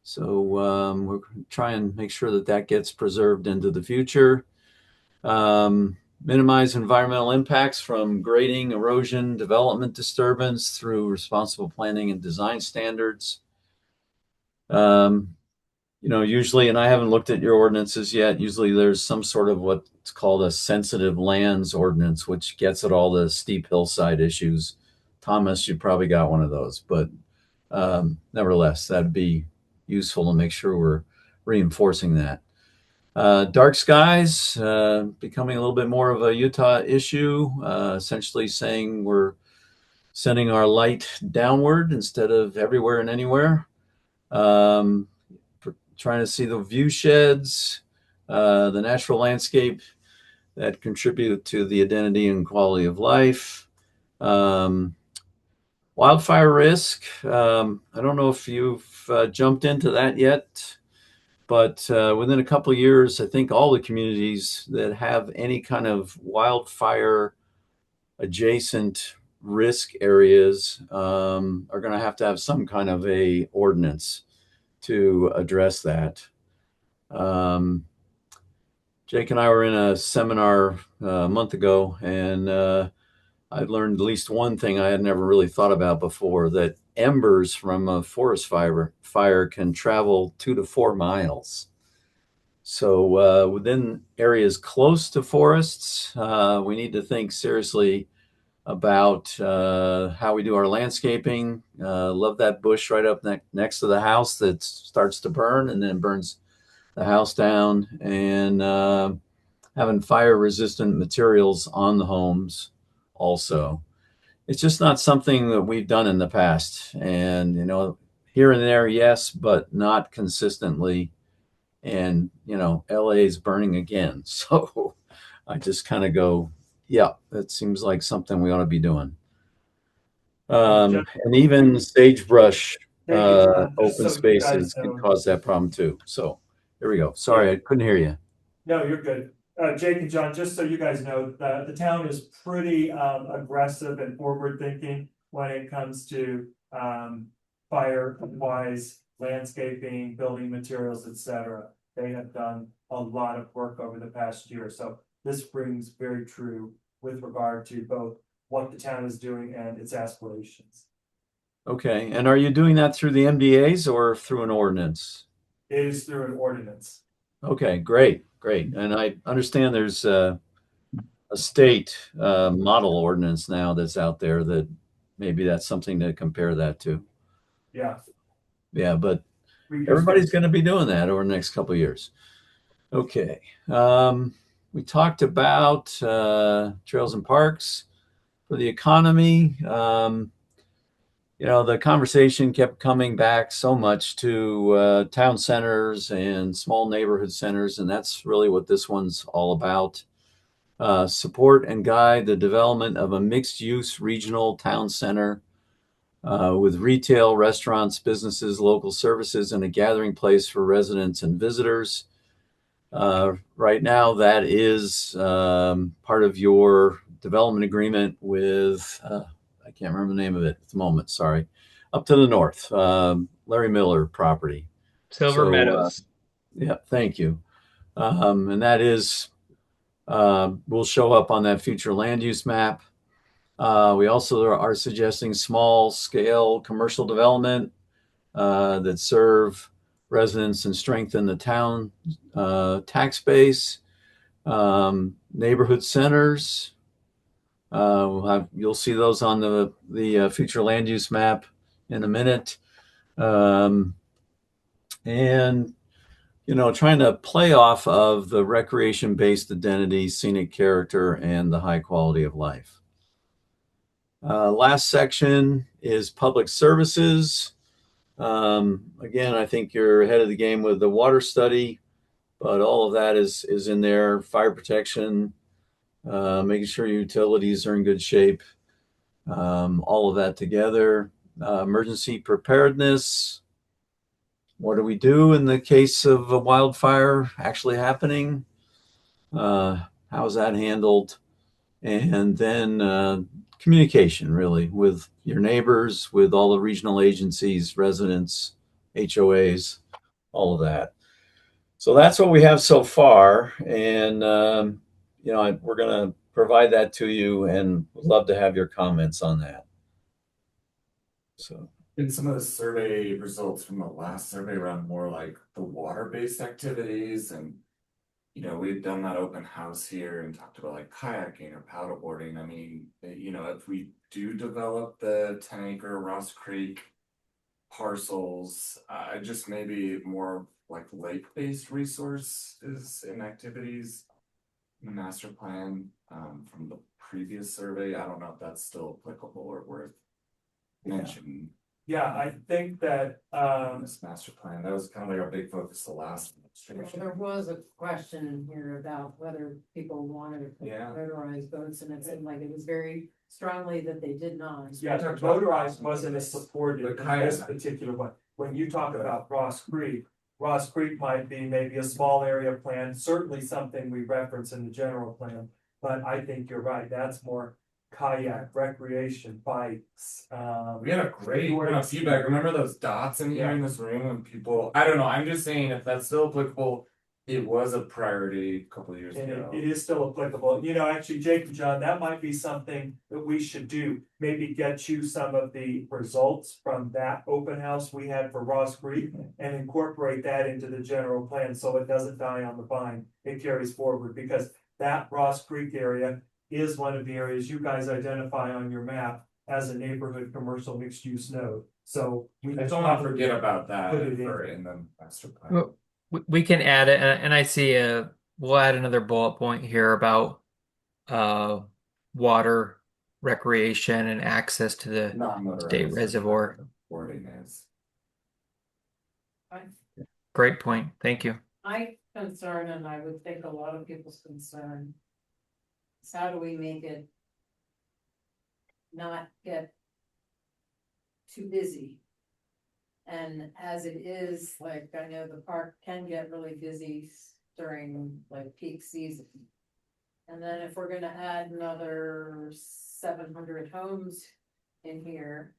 So we're trying to make sure that that gets preserved into the future. Minimize environmental impacts from grading, erosion, development disturbance through responsible planning and design standards. Usually, and I haven't looked at your ordinances yet, usually there's some sort of what's called a sensitive lands ordinance, which gets at all the steep hillside issues. Thomas, you probably got one of those, but nevertheless, that'd be useful to make sure we're reinforcing that. Dark skies becoming a little bit more of a Utah issue, essentially saying we're sending our light downward instead of everywhere and anywhere. Trying to see the view sheds, the natural landscape that contribute to the identity and quality of life. Wildfire risk. I don't know if you've jumped into that yet, but within a couple of years, I think all the communities that have any kind of wildfire adjacent risk areas are going to have some kind of a ordinance to address that. Jake and I were in a seminar a month ago, and I learned at least one thing I had never really thought about before, that embers from a forest fire can travel 2 to 4 miles. So within areas close to forests, we need to think seriously about how we do our landscaping. Love that bush right up next to the house that starts to burn and then burns the house down, and having fire resistant materials on the homes also. It's just not something that we've done in the past. And, here and there, yes, but not consistently. And, LA is burning again. So I just kind of go, yeah, that seems like something we ought to be doing. And even sagebrush open spaces can cause that problem too. So here we go. Sorry, I couldn't hear you. No, you're good. Jake and John, just so you guys know, the town is pretty aggressive and forward thinking when it comes to fire wise, landscaping, building materials, etc. They have done a lot of work over the past year. So this rings very true with regard to both what the town is doing and its aspirations. Okay. And are you doing that through the MDAs or through an ordinance? It is through an ordinance. Okay, great. And I understand there's a state model ordinance now that's out there that maybe that's something to compare that to. Yeah. Yeah, but everybody's going to be doing that over the next couple of years. Okay. We talked about trails and parks for the economy. The conversation kept coming back so much to town centers and small neighborhood centers, and that's really what this one's all about. Support and guide the development of a mixed-use regional town center with retail, restaurants, businesses, local services, and a gathering place for residents and visitors. Right now, that is part of your development agreement with, I can't remember the name of it at the moment, sorry, up to the north, Larry Miller property. Silver Meadows. Yeah, thank you. And that is, will show up on that future land use map. We also are suggesting small scale commercial development that serve residents and strengthen the town tax base. Neighborhood centers. You'll see those on the future land use map in a minute. And trying to play off of the recreation-based identity, scenic character, and the high quality of life. Last section is public services. Again, I think you're ahead of the game with the water study, but all of that is in there. Fire protection, making sure utilities are in good shape, all of that together. Emergency preparedness. What do we do in the case of a wildfire actually happening? How is that handled? And then communication, really, with your neighbors, with all the regional agencies, residents, HOAs, all of that. So that's what we have so far. And, we're going to provide that to you and would love to have your comments on that. So In some of the survey results from the last survey around more like the water-based activities and. You know, we've done that open house here and talked about like kayaking or paddleboarding. I mean, if we do develop the 10-acre Ross Creek parcels, just maybe more like lake-based resources and activities. In the master plan, from the previous survey, I don't know if that's still applicable or worth mentioning. Yeah, I think that, This master plan, that was kind of like our big focus the last Well, administration. there was a question in here about whether people wanted to Yeah. motorized boats, and it seemed like it was very strongly that they did not. yeah, motorized wasn't as supported The in this kayak. particular one. When you talk about Ross Creek might be maybe a small area plan, certainly something we reference in the general plan. But I think you're right, that's more kayak, recreation, bikes, We had a feedback. Remember those dots in here in this room and people, I don't know, I'm just saying if that's still applicable, it was a priority a couple of years and ago. it is still applicable. Actually, Jake and John, that might be something that we should do. Maybe get you some of the results from that open house we had for Ross Creek and incorporate that into the general plan so it doesn't die on the vine. It carries forward because that Ross Creek area is one of the areas you guys identify on your map as a neighborhood commercial mixed use node. So we I don't want to forget about that Put it in. for in the master plan. Well, we can add it, and I see we'll add another bullet point here about water, recreation, and access to the Non-motorized. state reservoir. Wording is. Great point. Thank you. My concern, and I would think a lot of people's concern, is how do we make it not get too busy? And as it is, like, I know the park can get really busy during like peak season. And then if we're gonna add another 700 homes in here,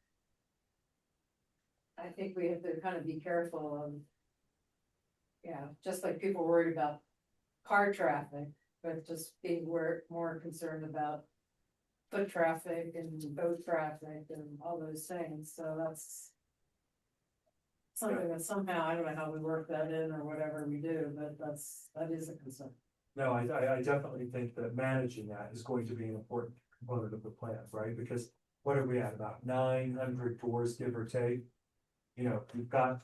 I think we have to kind of be careful of, yeah, just like people worried about car traffic, but just being more concerned about foot traffic and boat traffic and all those things. So that's something that somehow, I don't know how we work that in or whatever we do, but that is a concern. No, I definitely think that managing that is going to be an important component of the plan, right? Because what are we at, about 900 doors, give or take? You've got,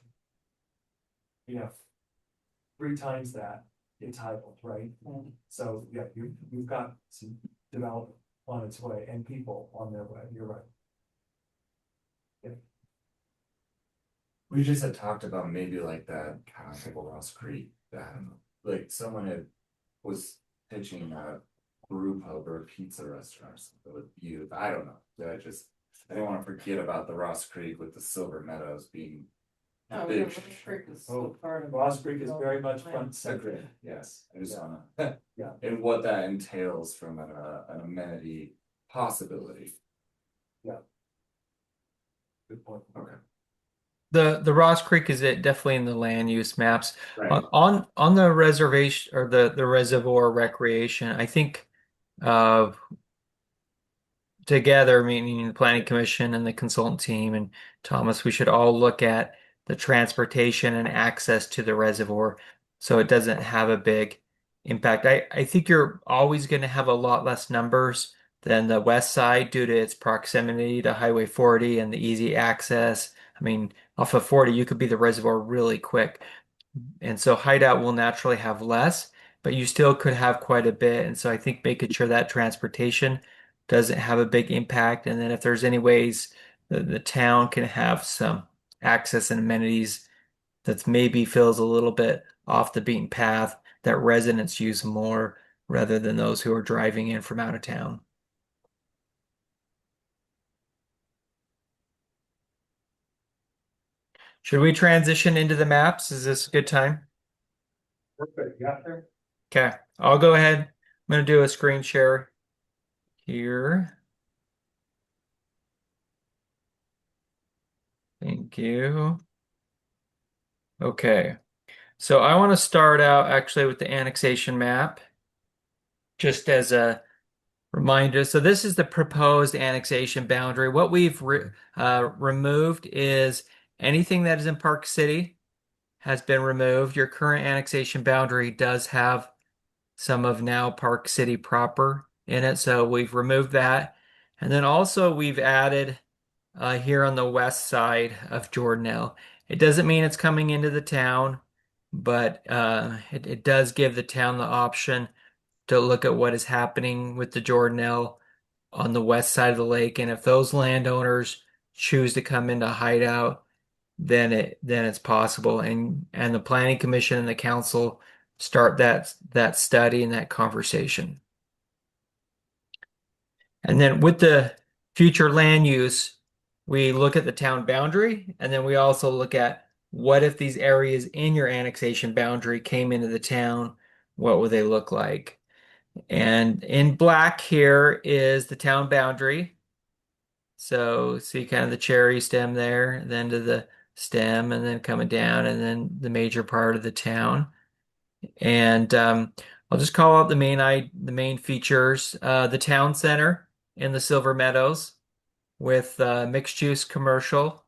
3 times that entitled, right? So, yeah, you've got some development on its way and people on their way, you're right. We just had talked about maybe like that kind of like Ross Creek, like someone was pitching a brew pub or a pizza restaurant or something with view. I don't know. I didn't want to forget about the Ross Creek with the Silver Meadows being No, big. Ross Creek is still part of. Ross Creek is very much front and Agreed. center. Yes, I just wanna. Yeah. And what that entails from an amenity possibility. Good point. Okay. The Ross Creek is definitely in the land use maps. Right. On the reservation or the reservoir recreation, I think together, meaning the planning commission and the consultant team and Thomas, we should all look at the transportation and access to the reservoir so it doesn't have a big impact. I think you're always going to have a lot less numbers than the west side due to its proximity to Highway 40 and the easy access. I mean, off of 40, you could be the reservoir really quick. And so Hideout will naturally have less, but you still could have quite a bit. And so I think making sure that transportation doesn't have a big impact. And then if there's any ways that the town can have some access and amenities that maybe feels a little bit off the beaten path that residents use more rather than those who are driving in from out of town. Should we transition into the maps? Is this a good time? Perfect, yeah. Okay, I'll go ahead. I'm going to do a screen share here. Thank you. Okay, so I want to start out actually with the annexation map, just as a reminder. So this is the proposed annexation boundary. What we've removed is anything that is in Park City has been removed. Your current annexation boundary does have some of now Park City proper in it, so we've removed that. And then also we've added here on the west side of Jordanelle. It doesn't mean it's coming into the town, but it does give the town the option to look at what is happening with the Jordanelle on the west side of the lake. And if those landowners choose to come into Hideout, then it's possible. And the planning commission and the council start that study and that conversation. And then with the future land use, we look at the town boundary, and then we also look at what if these areas in your annexation boundary came into the town, what would they look like? And in black here is the town boundary. So see kind of the cherry stem there, then to the stem, and then coming down, and then the major part of the town. And I'll just call out the main features. The town center in the Silver Meadows with mixed use commercial.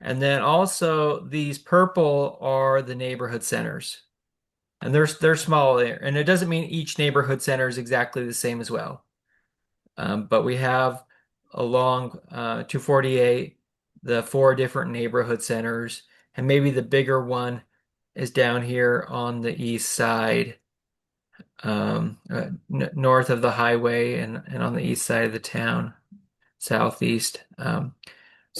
And then also these purple are the neighborhood centers. And they're small there. And it doesn't mean each neighborhood center is exactly the same as well. But we have along 248 the 4 different neighborhood centers, and maybe the bigger one is down here on the east side, north of the highway and on the east side of the town, southeast. So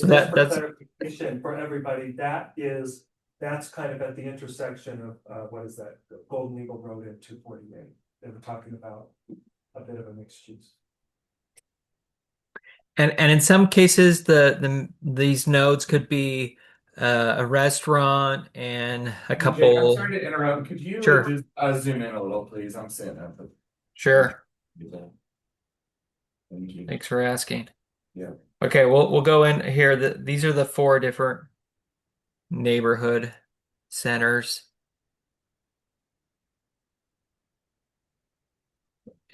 And just for that's clarification for everybody, that's kind of at the intersection of what is that, Golden Eagle Road and 248. They were talking about a bit of a mixed use. and in some cases these nodes could be a restaurant and a Jake, I'm couple. sorry to interrupt. Could you Sure. just zoom in a little, please? I'm sitting at the. Sure. Thank you. Thanks for asking. Yeah. Okay, we'll go in here. These are the 4 different neighborhood centers.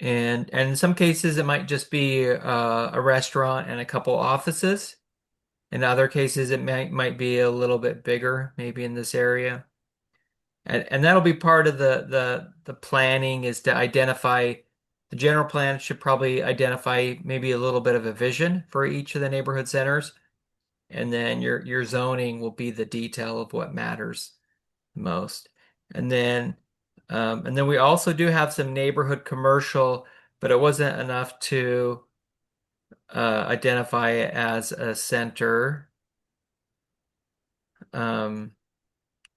And in some cases, it might just be a restaurant and a couple offices. In other cases, it might be a little bit bigger, maybe in this area. And that'll be part of the planning is to identify the general plan should probably identify maybe a little bit of a vision for each of the neighborhood centers. And then your zoning will be the detail of what matters most. And then we also do have some neighborhood commercial, but it wasn't enough to identify it as a center.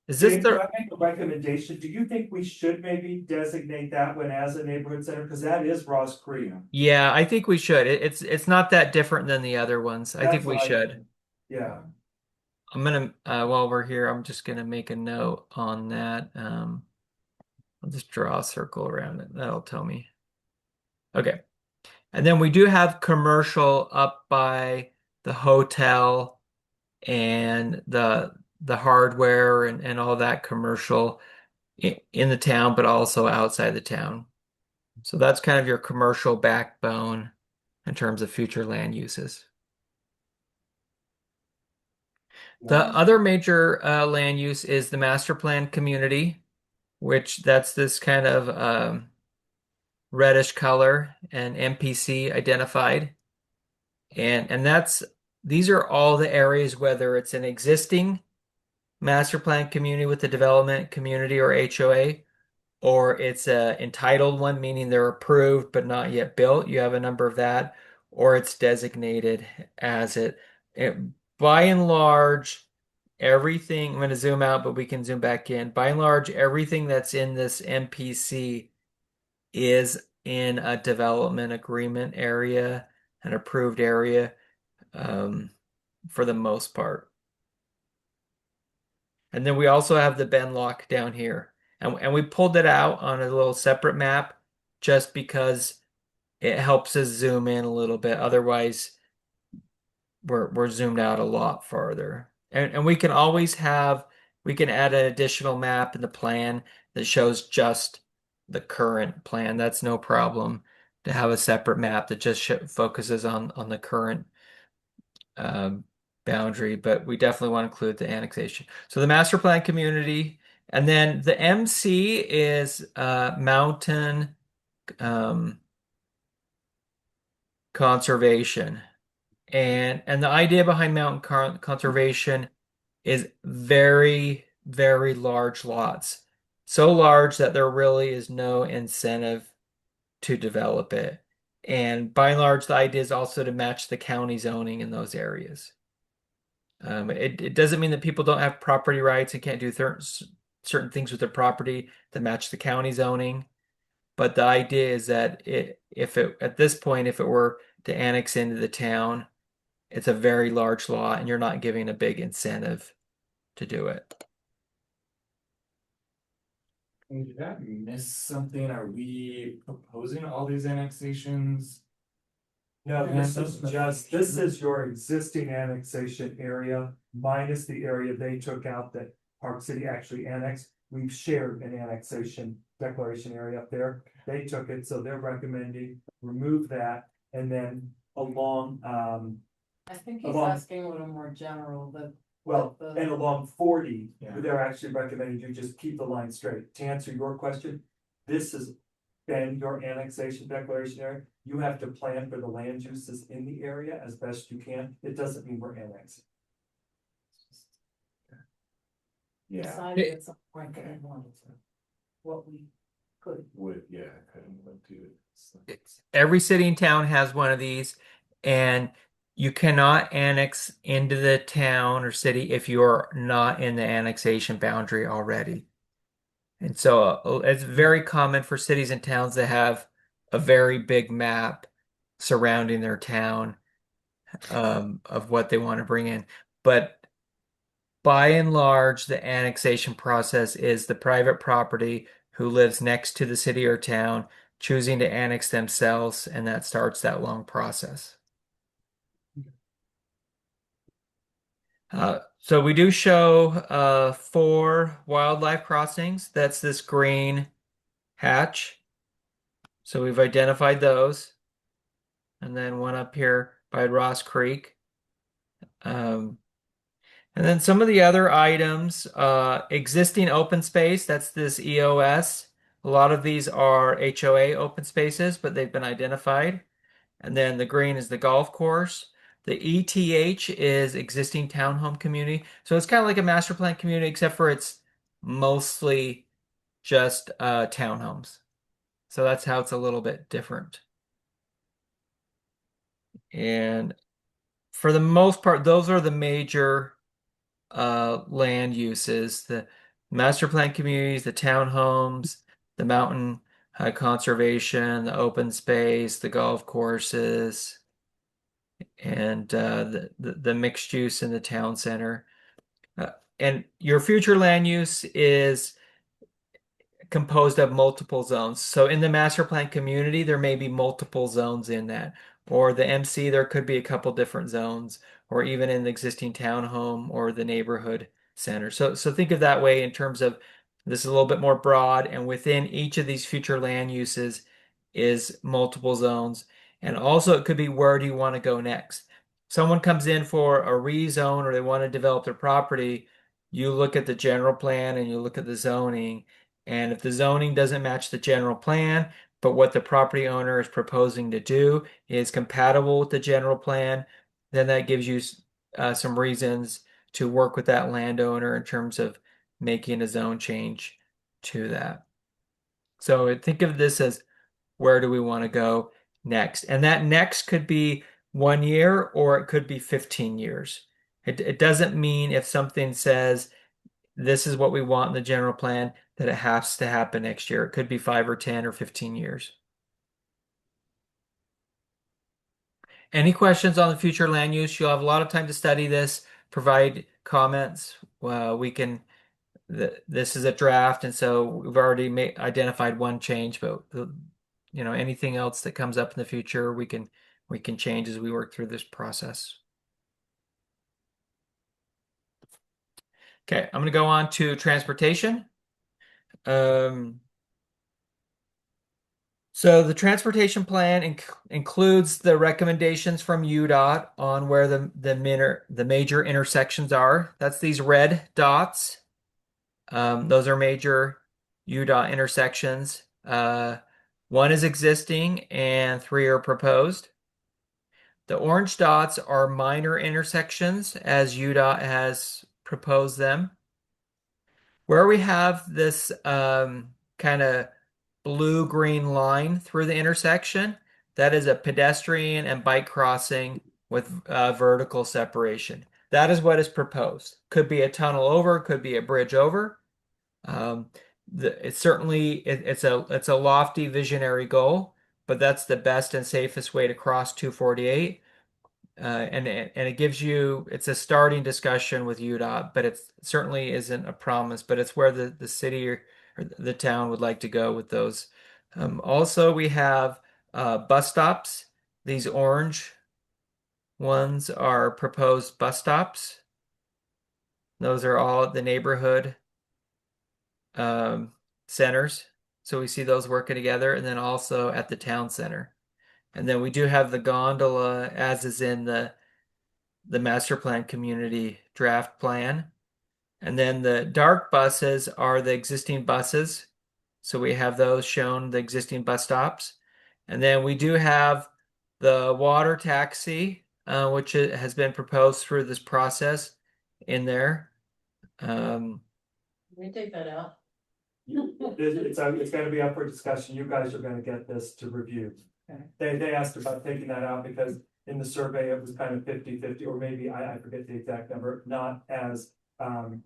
Is this Dave, do the I make a recommendation? Do you think we should maybe designate that one as a neighborhood center? Because that is Ross Creek. Yeah, I think we should. It's not that different than the other ones. I think That's we what should. Yeah. I'm gonna while we're here, I'm just gonna make a note on that. I'll just draw a circle around it. That'll tell me. Okay. And then we do have commercial up by the hotel and the hardware and all that commercial in the town, but also outside the town. So that's kind of your commercial backbone in terms of future land uses. The other major land use is the master plan community, which that's this kind of reddish color and MPC identified. And these are all the areas, whether it's an existing master plan community with the development community or HOA, or it's a entitled one, meaning they're approved but not yet built. You have a number of that, or it's designated as it by and large, everything, I'm going to zoom out, but we can zoom back in. By and large, everything that's in this MPC is in a development agreement area, an approved area, for the most part. And then we also have the Ben Lock down here. And we pulled it out on a little separate map just because it helps us zoom in a little bit. Otherwise, we're zoomed out a lot farther. And we can always we can add an additional map in the plan that shows just the current plan. That's no problem to have a separate map that just focuses on the current um, boundary, but we definitely want to include the annexation. So the master plan community, and then the MC is mountain um, conservation. And the idea behind mountain conservation is very, very large lots. So large that there really is no incentive to develop it. And by and large, the idea is also to match the county zoning in those areas. It doesn't mean that people don't have property rights and can't do certain things with their property that match the county zoning. But the idea is that if it at this point, if it were to annex into the town, it's a very large lot and you're not giving a big incentive to do it. And did I miss something? Are we proposing all these annexations? No, this is your existing annexation area minus the area they took out that Park City actually annexed. We've shared an annexation declaration area up there. They took it, so they're recommending remove that and then along, I think he's Along- asking a little more general, but well, the- and along 40, Yeah. they're actually recommending you just keep the line straight. To answer your question, this has been your annexation declaration area. You have to plan for the land uses in the area as best you can. It doesn't mean we're annexing. Yeah, decided at some point that we wanted to, what we could. I couldn't do it. Every city and town has one of these, and you cannot annex into the town or city if you're not in the annexation boundary already. And so it's very common for cities and towns to have a very big map surrounding their town of what they want to bring in. But by and large, the annexation process is the private property who lives next to the city or town choosing to annex themselves, and that starts that long process. So we do show 4 wildlife crossings. That's this green hatch. So we've identified those. And then one up here by Ross Creek. And then some of the other items, existing open space, that's this EOS. A lot of these are HOA open spaces, but they've been identified. And then the green is the golf course. The ETH is existing townhome community. So it's kind of like a master plan community, except for it's mostly just townhomes. So that's how it's a little bit different. And for the most part, those are the major land uses, the master plan communities, the townhomes, the mountain conservation, the open space, the golf courses, and the mixed use in the town center. And your future land use is composed of multiple zones. So in the master plan community, there may be multiple zones in that. Or the MC, there could be a couple different zones, or even in the existing townhome or the neighborhood center. So think of that way in terms of this is a little bit more broad, and within each of these future land uses is multiple zones. And also it could be where do you want to go next? Someone comes in for a rezone or they want to develop their property, you look at the general plan and you look at the zoning. And if the zoning doesn't match the general plan, but what the property owner is proposing to do is compatible with the general plan, then that gives you some reasons to work with that landowner in terms of making a zone change to that. So think of this as where do we want to go next? And that next could be 1 year or it could be 15 years. It doesn't mean if something says this is what we want in the general plan that it has to happen next year. It could be 5 or 10 or 15 years. Any questions on the future land use? You'll have a lot of time to study this, provide comments. This is a draft, and so we've already identified one change, but anything else that comes up in the future, we can change as we work through this process. Okay, I'm going to go on to transportation. So the transportation plan includes the recommendations from UDOT on where the major intersections are. That's these red dots. Those are major UDOT intersections. One is existing and 3 are proposed. The orange dots are minor intersections as UDOT has proposed them. Where we have this kind of blue-green line through the intersection, that is a pedestrian and bike crossing with vertical separation. That is what is proposed. Could be a tunnel over, could be a bridge over. It's a lofty visionary goal, but that's the best and safest way to cross 248. And it gives you, it's a starting discussion with UDOT, but it certainly isn't a promise, but it's where the city or the town would like to go with those. Also, we have bus stops. These orange ones are proposed bus stops. Those are all at the neighborhood centers. So we see those working together, and then also at the town center. And then we do have the gondola, as is in the master plan community draft plan. And then the dark buses are the existing buses. So we have those shown, the existing bus stops. And then we do have the water taxi, which has been proposed through this process in there. We take that out. It's gonna be up for discussion. You guys are gonna get this to review. Okay. They asked about taking that out because in the survey, it was kind of 50-50, or maybe I forget the exact number, not as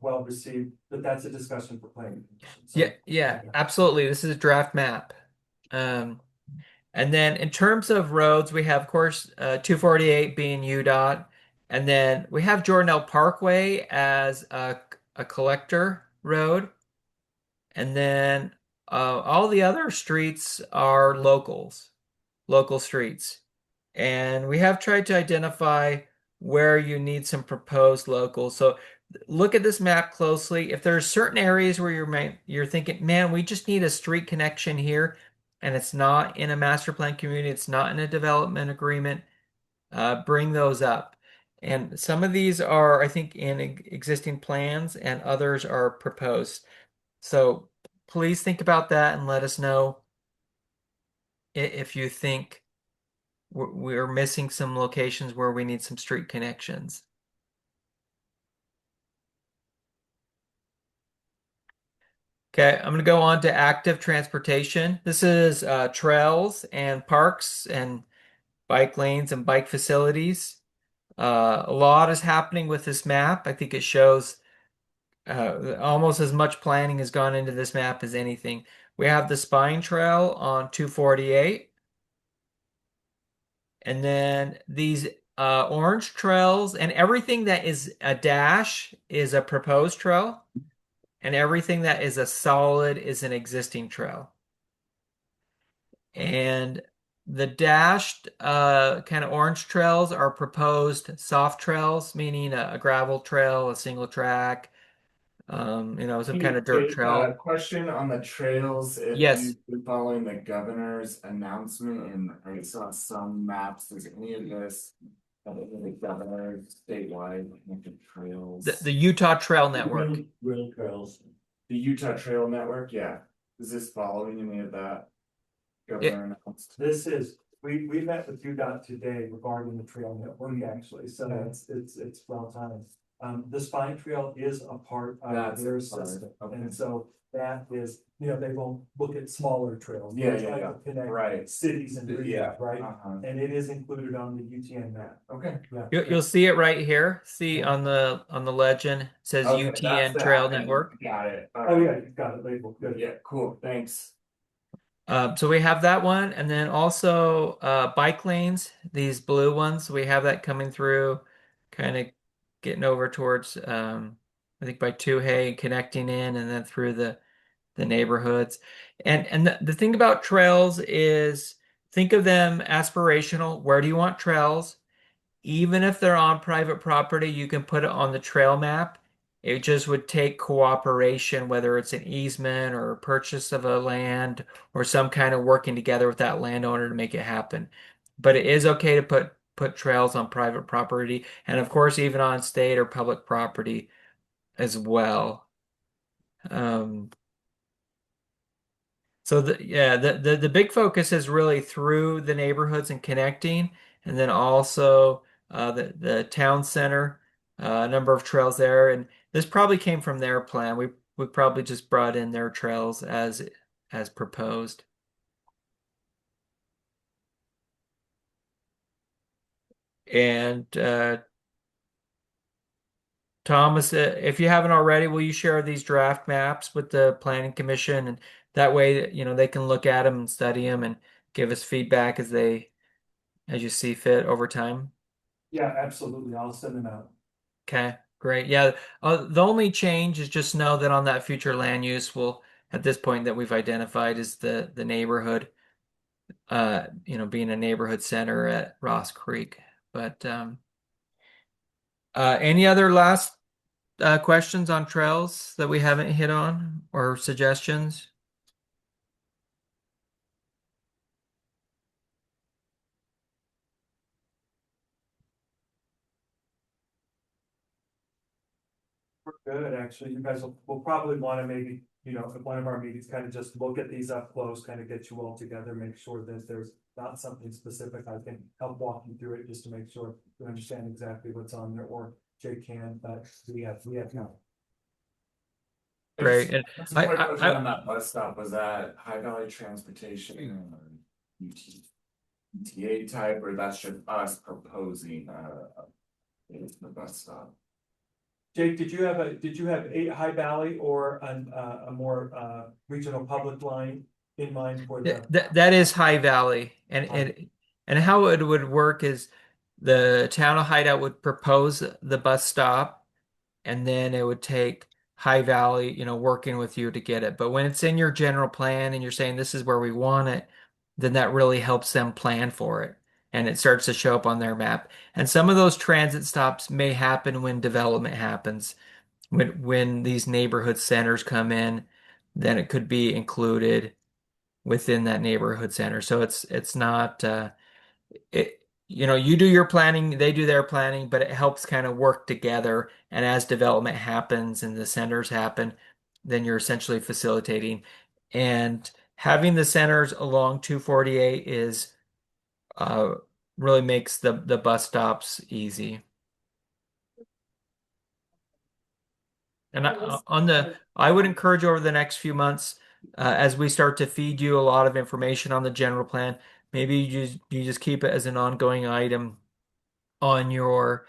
well received, but that's a discussion for planning. So, Yeah, absolutely. This is a draft map. And then in terms of roads, we have, of course, 248 being UDOT, and then we have Jordanelle Parkway as a collector road. And then all the other streets are local streets. And we have tried to identify where you need some proposed locals. So look at this map closely. If there's certain areas where you're thinking, man, we just need a street connection here, and it's not in a master plan community, it's not in a development agreement, bring those up. And some of these are, I think, in existing plans, and others are proposed. So please think about that and let us know if you think we're missing some locations where we need some street connections. Okay, I'm going to go on to active transportation. This is trails and parks and bike lanes and bike facilities. A lot is happening with this map. I think it shows almost as much planning has gone into this map as anything. We have the spine trail on 248. And then these orange trails, and everything that is a dash is a proposed trail, and everything that is a solid is an existing trail. And the dashed kind of orange trails are proposed soft trails, meaning a gravel trail, a single track, some kind of dirt trail. Question on the trails, if Yes. you've been following the governor's announcement, and I saw some maps, is any of this? The governor statewide connected trails. The Utah Trail Network. Rail trails. The Utah Trail Network, yeah. Is this following any of that? Governor announced? This is, we met with UDOT today regarding the trail network, actually, so it's well timed. The spine trail is a part of That's their a part, system, okay. and so that is, they will look at smaller trails. Yeah, They'll yeah, try to yeah. connect Right. Cities and regions, Yeah. right? Uh-huh. And it is included on the UTN map. Okay. Yeah. You'll see it right here. See on the legend, it says Okay, UTN that's the Trail acronym. Network. Got it. Oh, yeah, you've got it labeled, good. Yeah, cool, thanks. So we have that one, and then also bike lanes, these blue ones. We have that coming through, kind of getting over towards I think by Toohey, connecting in, and then through the neighborhoods. And the thing about trails is think of them aspirational. Where do you want trails? Even if they're on private property, you can put it on the trail map It just would take cooperation, whether it's an easement or a purchase of a land or some kind of working together with that landowner to make it happen. But it is okay to put trails on private property and of course even on state or public property as well. Um, so the big focus is really through the neighborhoods and connecting, and then also the town center, a number of trails there, and this probably came from their plan. We probably just brought in their trails as proposed. And Thomas, if you haven't already, will you share these draft maps with the Planning Commission, and that way, they can look at them and study them and give us feedback as you see fit over time? Yeah, absolutely. I'll send them out. Okay, great. Yeah, the only change is just know that on that future land use, will at this point that we've identified is the neighborhood, being a neighborhood center at Ross Creek. But any other last questions on trails that we haven't hit on or suggestions? We're good, actually. You guys will probably want to maybe, at one of our meetings, kind of just look at these up close, kind of get you all together, make sure that there's not something specific. I can help walk you through it just to make sure you understand exactly what's on there, or Jay can, but we have no. Great. And Just a quick question I on that bus stop, was that High Valley Transportation or UTA type, or that's just us proposing, the bus stop? Jake, did you have a High Valley or a more regional public line in mind for the? that is High Valley, and how it would work is the town of Hideout would propose the bus stop, and then it would take High Valley, working with you to get it. But when it's in your general plan and you're saying this is where we want it, then that really helps them plan for it, and it starts to show up on their map. And some of those transit stops may happen when development happens, when these neighborhood centers come in, then it could be included within that neighborhood center. So it's not you do your planning, they do their planning, but it helps kind of work together. And as development happens and the centers happen, then you're essentially facilitating. And having the centers along 248 is uh, really makes the bus stops easy. And I would encourage over the next few months, as we start to feed you a lot of information on the general plan, maybe you just keep it as an ongoing item on your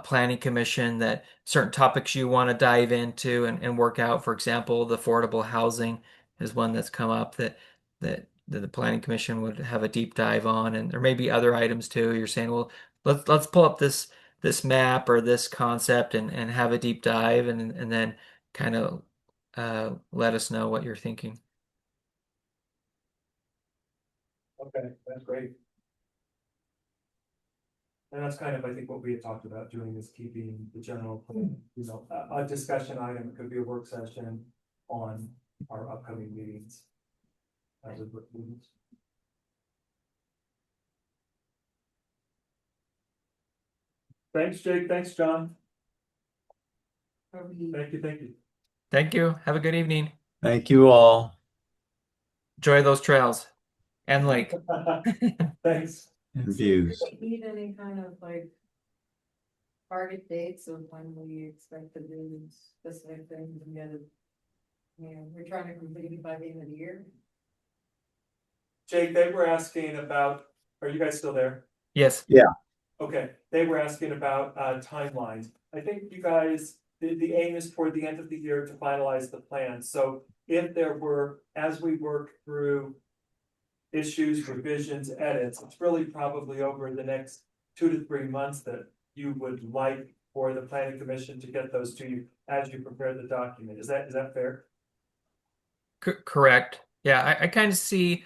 planning commission, that certain topics you want to dive into and work out. For example, the affordable housing is one that's come up that the planning commission would have a deep dive on, and there may be other items too. You're saying, well, let's pull up this map or this concept and have a deep dive, and then kind of let us know what you're thinking. Okay, that's great. And that's kind of, I think, what we had talked about doing, is keeping the general plan, a discussion item. It could be a work session on our upcoming meetings. Meetings. Thanks, Jake. Thanks, John. Thank you. Thank you. Have a good evening. Thank you all. Enjoy those trails and lake. Thanks. And views. Do we need any kind of target dates of when we expect to do specific things and get it? We're trying to complete it by the end of the year. Jake, they were asking about, are you guys still there? Yes. Okay, they were asking about timelines. I think you guys, the aim is for the end of the year to finalize the plan. So if there were, as we work through issues, revisions, edits, it's really probably over the next 2 to 3 months that you would like for the planning commission to get those to you as you prepare the document. Is that fair? Correct. Yeah, I kind of see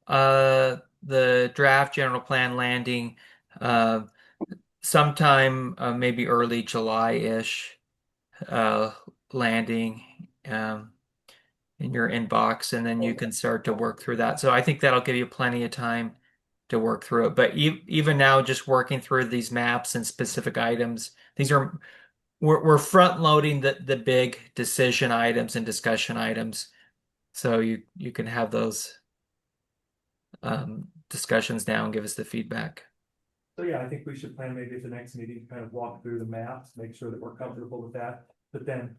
the draft general plan landing sometime maybe early July-ish. uh, landing in your inbox, and then you can start to work through that. So I think that'll give you plenty of time to work through it. But even now, just working through these maps and specific items, these are we're front loading the big decision items and discussion items, so you can have those discussions now and give us the feedback. So yeah, I think we should plan maybe at the next meeting, to kind of walk through the maps, make sure that we're comfortable with that. But then,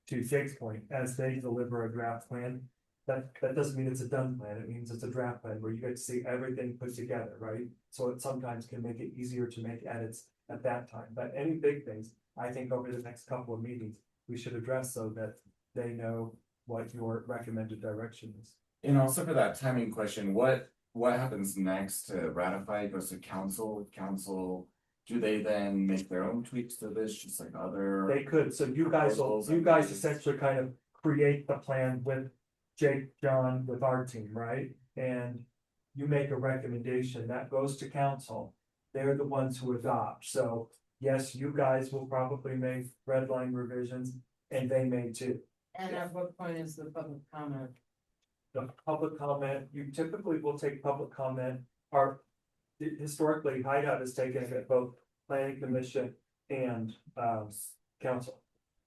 to Jake's point, as they deliver a draft plan, that doesn't mean it's a done plan, it means it's a draft plan where you get to see everything put together, right? So it sometimes can make it easier to make edits at that time, but any big things, I think over the next couple of meetings, we should address so that they know what your recommended direction is. And also for that timing question, what happens next to ratify? It goes to council, do they then make their own tweaks to this, just like other? They could, so you guys essentially kind of create the plan with Jake, John, with our team, right? And you make a recommendation that goes to council. They're the ones who adopt, so yes, you guys will probably make red line revisions, and they may too. And at what point is the public comment? The public comment, you typically will take public comment, or historically, Hideout has taken it at both planning commission and council.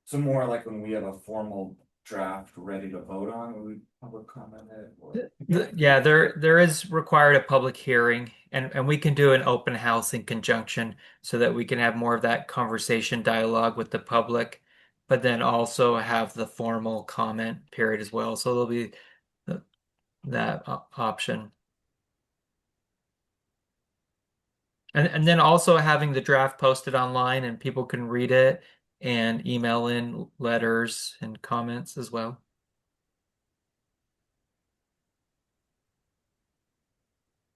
So more like when we have a formal draft ready to vote on, we public comment it. Or... Yeah, there is required a public hearing, and we can do an open house in conjunction so that we can have more of that conversation dialogue with the public, but then also have the formal comment period as well. So there'll be that option. And then also having the draft posted online and people can read it and email in letters and comments as well.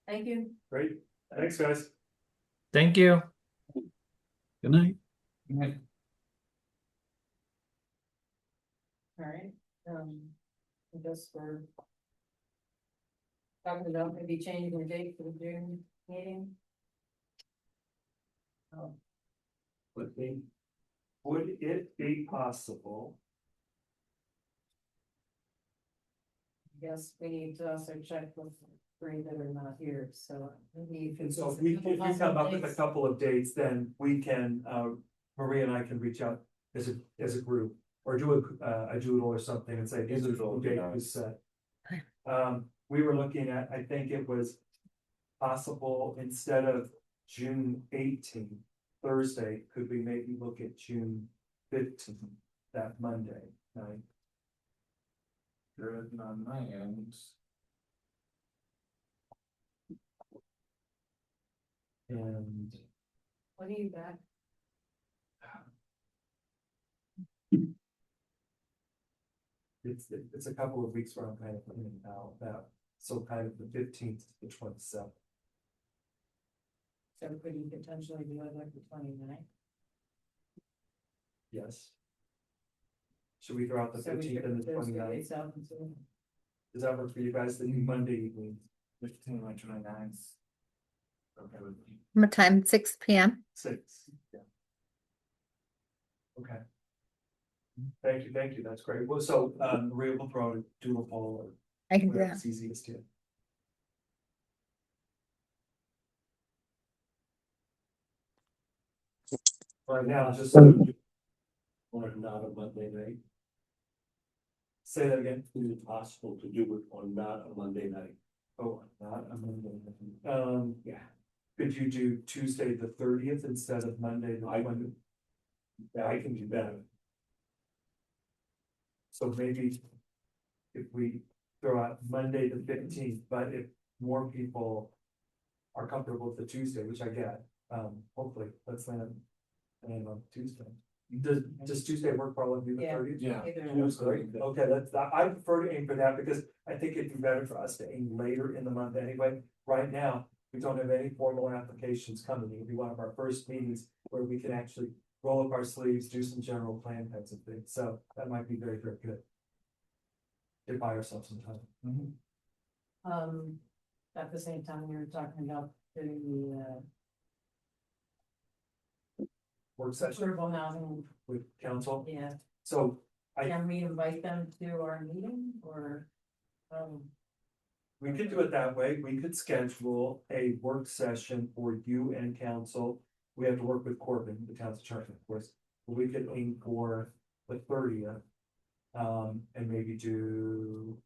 Thank you. Great, thanks, guys. Thank you. Good night. All right, I guess we're talking about maybe changing the date for the June meeting. Would it be possible? Yes, we need to also check with three that are not here, so maybe you can. And so if we come up with a couple of dates, then we can, Maria and I can reach out as a group. Or do a doodle or something and say, these are the dates we set. We were looking at, I think it was possible, instead of June 18th, Thursday, could we maybe look at June 15th, that Monday night? Good on my end. And What are you back? it's a couple of weeks where I'm kind of putting out that, so kind of the 15th to the 27th. So could you potentially do it like the 29th? Yes. Should we throw out the 15th and the 29th? Does that work for you guys, the Monday evening? 15 and 29. Okay with me. What time? 6 p.m. 6, yeah. Okay. Thank you, that's great. Well, so, Maria will throw out a doodle poll or I can do whatever that. it's easiest to. Right now, just Or not a Monday night, say that again. is it possible to do it on not a Monday night? Oh, not a Monday. Yeah. Could you do Tuesday the 30th instead of Monday the 20th? Yeah, I can do that. So maybe if we throw out Monday the 15th, but if more people are comfortable with the Tuesday, which I get, hopefully, let's land on Tuesday. Does Tuesday work for all of you, the Yeah. 30th? Yeah. That's great. Okay, I prefer to aim for that because I think it'd be better for us to aim later in the month anyway. Right now, we don't have any formal applications coming. It'll be one of our first meetings where we can actually roll up our sleeves, do some general plan types of things. So that might be very, very good. To buy ourselves some time. At the same time, we were talking about doing the work session Affordable housing, with council. yeah, So can we invite them to our meeting or? we could do it that way. We could schedule a work session for you and council. We have to work with Corbin, the town's attorney, of course. But we could aim for the 30th. And maybe do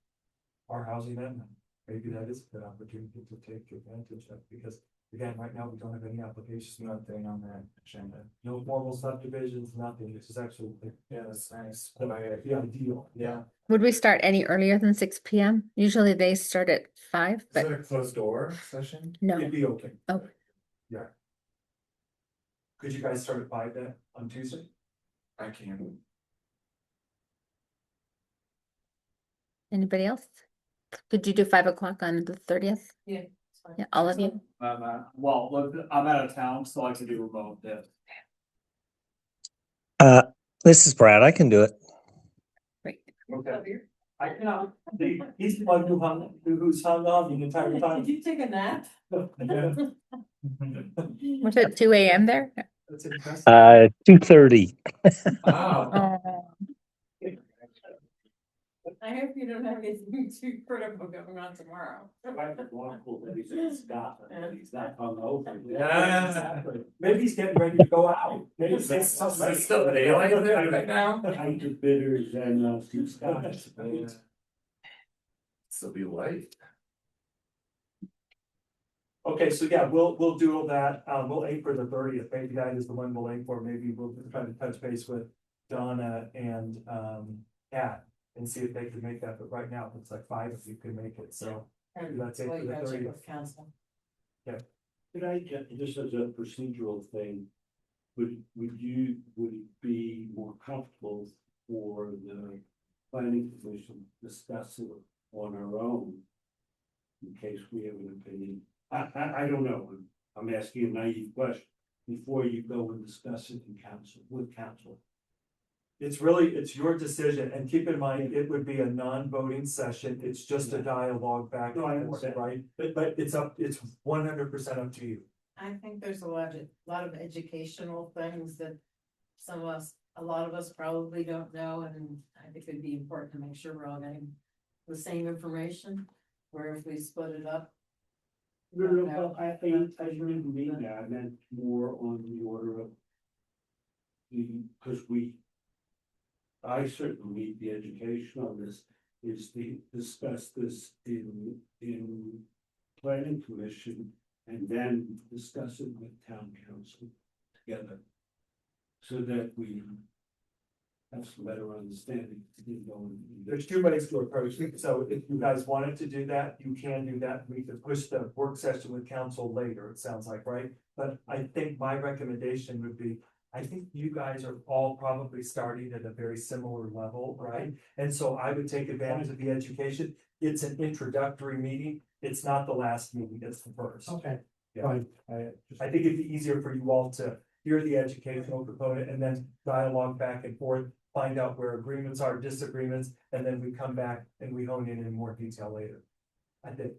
our housing amendment. Maybe that is a good opportunity to take advantage of, because again, right now, we don't have any applications, nothing on that agenda. No formal subdivisions, nothing. This is actually, yeah, that's nice. The ideal, yeah. Would we start any earlier than 6 p.m.? Usually they start at 5, Is but it a closed door session? no. It'd be okay. Oh. Yeah. Could you guys start at 5 then on Tuesday? I can. Anybody else? Could you do 5 o'clock on the 30th? Yeah. it's fine. Yeah, all of you. Well, look, I'm out of town, so I can do remote, yeah. This is Brad. I can do it. Great. Okay. I cannot, he's the one who's hung on the entire time. Did you take a nap? Was it 2 a.m. there? That's impressive. 2:30. Wow. Oh. I hope you don't have anything too critical going on tomorrow. He's not hungover. Yeah. Exactly. Maybe he's getting ready to go out. Maybe he's It's still daylight there right now. Pint of bitters and some scotch. Still be light. Okay, so yeah, we'll do all that. We'll aim for the 30th. Maybe that is the one we'll aim for. Maybe we'll try to touch base with Donna and Kat and see if they can make that. But right now, it's like 5 if you can make it. So And That's it well, for you the gotta check 30th. with council. Could I, just as a procedural thing, would it be more comfortable for the planning commission to discuss it on our own? In case we have an opinion, I don't know, I'm asking a naive question, before you go and discuss it in council, with council. it's your decision. And keep in mind, it would be a non-voting session. It's just a dialogue back No, I and forth, understand. right? But it's 100% up to you. I think there's a lot of educational things that a lot of us probably don't know, and I think it'd be important to make sure we're all getting the same information, where if we split it up. No, I didn't mean that, I meant more on the order of. Because I certainly need the education on this, is to discuss this in planning commission. And then discuss it with town council together. So that we have some better understanding. There's 2 ways to approach it. So if you guys wanted to do that, you can do that. We could push the work session with council later, it sounds like, right? But I think my recommendation would be, I think you guys are all probably starting at a very similar level, right? And so I would take advantage of the education. It's an introductory meeting. It's not the last meeting, it's the first. Okay, Yeah. fine. I think it'd be easier for you all to hear the educational component and then dialogue back and forth, find out where agreements are, disagreements, and then we come back and we hone in more detail later. I think.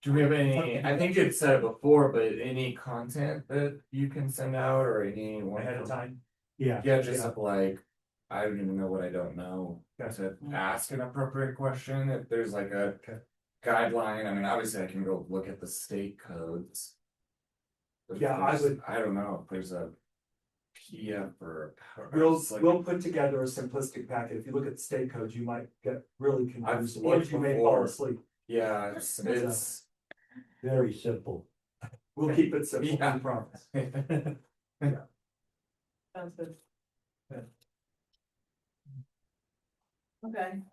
Do we have any, I think it said it before, but any content that you can send out or any? Ahead of time. Yeah. Yeah, just like, I don't even know what I don't know, Okay. to ask an appropriate question, if there's like a guideline, I mean, obviously I can go look at the state codes. But if Yeah, I there's- would- I don't know if there's a PDF or. We'll put together a simplistic packet. If you look at the state codes, you might get really confused, or looked you may before. fall asleep. Yeah, it's. Very simple. We'll keep it simple, Yeah. I promise. Sounds good. Yeah. Okay,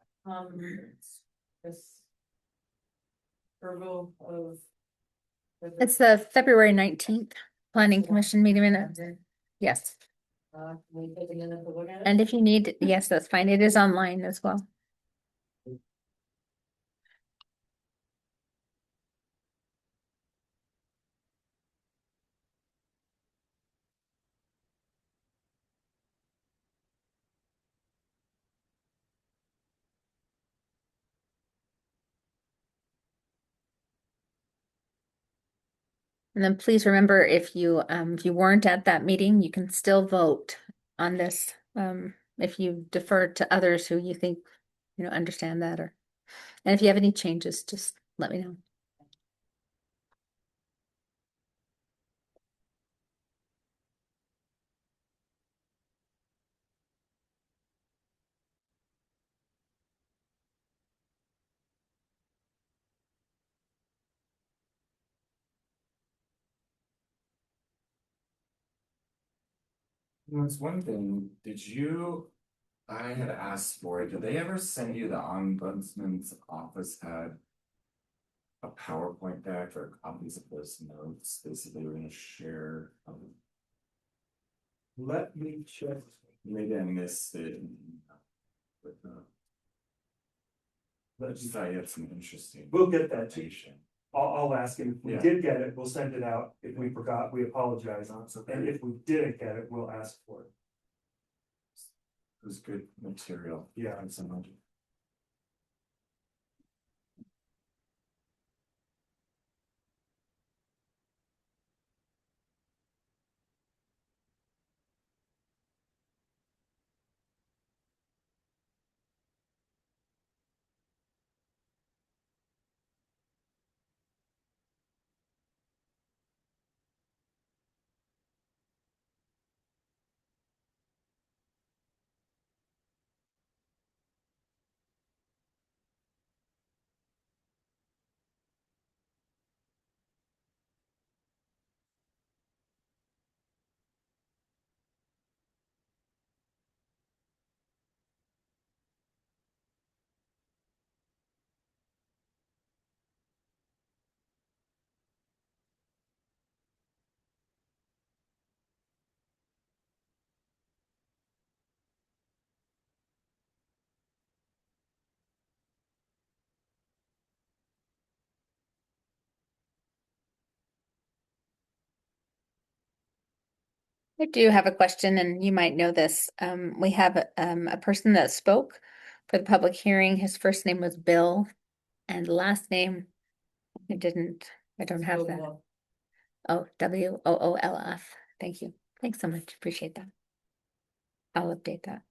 this. Approval of. It's the February 19th planning commission meeting minutes. Yes. Can we take a minute to look at it? And if you need, yes, that's fine. It is online as well. And then please remember, if you weren't at that meeting, you can still vote on this. If you defer to others who you think, understand that, and if you have any changes, just let me know. There's one thing, I had asked for it, did they ever send you the ombudsman's office had a PowerPoint deck or copies of those notes, they said they were gonna share? Let me check. Maybe I missed it. But, I Let's just thought you had some interesting. We'll get that to you. information. I'll ask him. If we Yeah. did get it, we'll send it out. If we forgot, we apologize. And if we didn't get it, we'll ask for it. It was good material. Yeah. Thanks so much. I do have a question, and you might know this. We have a person that spoke for the public hearing. His first name was Bill, and last name, I don't have that. Oh, WOOLF. Thank you. Thanks so much. Appreciate that. I'll update that.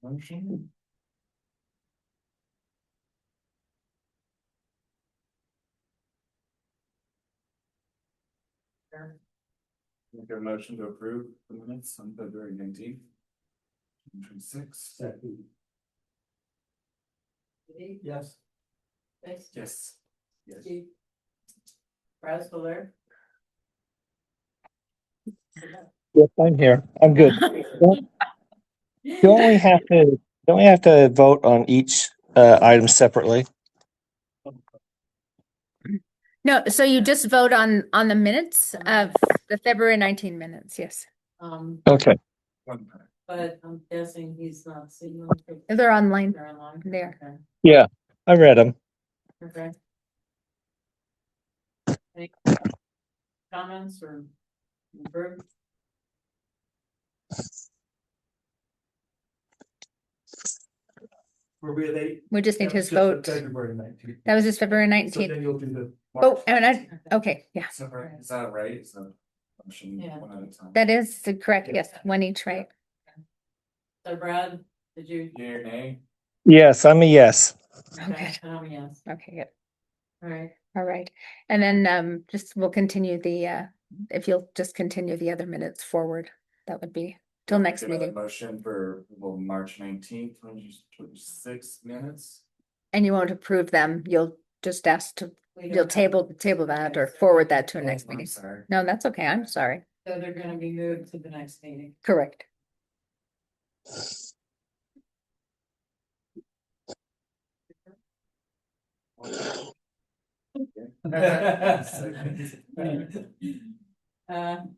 Motion? Make a motion to approve the minutes on February 19th. 2026. Second. Yes. Thanks. Yes. Yes. Steve. Brad still there? Yes, I'm here. I'm good. Don't we have to vote on each item separately? No, so you just vote on the minutes of the February 19 minutes, yes. Okay. But I'm guessing he's not seeing them. They're online. They're online. There. Yeah, I read them. Okay. Any comments or improve? We just need that was his just the vote. February 19th. That was just February So 19th. then you'll do the. Oh, and okay, yeah, Is that right? Is that right? So motion Yeah. one at a time. that is correct. Yes, one each, right? So Brad, did you? Yea or nay? Yes, I'm a yes. Okay, yes. Okay, good. All right. All right. And then we'll continue if you'll just continue the other minutes forward, that would be till next Another meeting. motion for March 19th, 2026 minutes. And you won't approve them. You'll just ask to, We you'll don't have- table that or forward that to a Oh, next I'm meeting. sorry. No, that's okay. I'm sorry. So they're gonna be moved to the next meeting. Correct.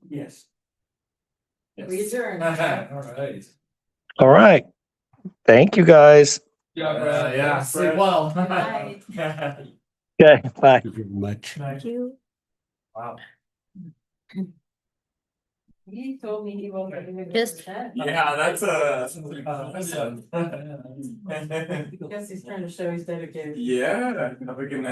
Yes. We adjourn. All right. All right. Thank you, guys. Yeah, sleep Brad. well. Good night. Okay, bye. Thank you very much. Thank you. Wow. He told me he won't even. Just- Yeah, that's a. Guess he's trying to show he's dedicated. Yeah, have a good night.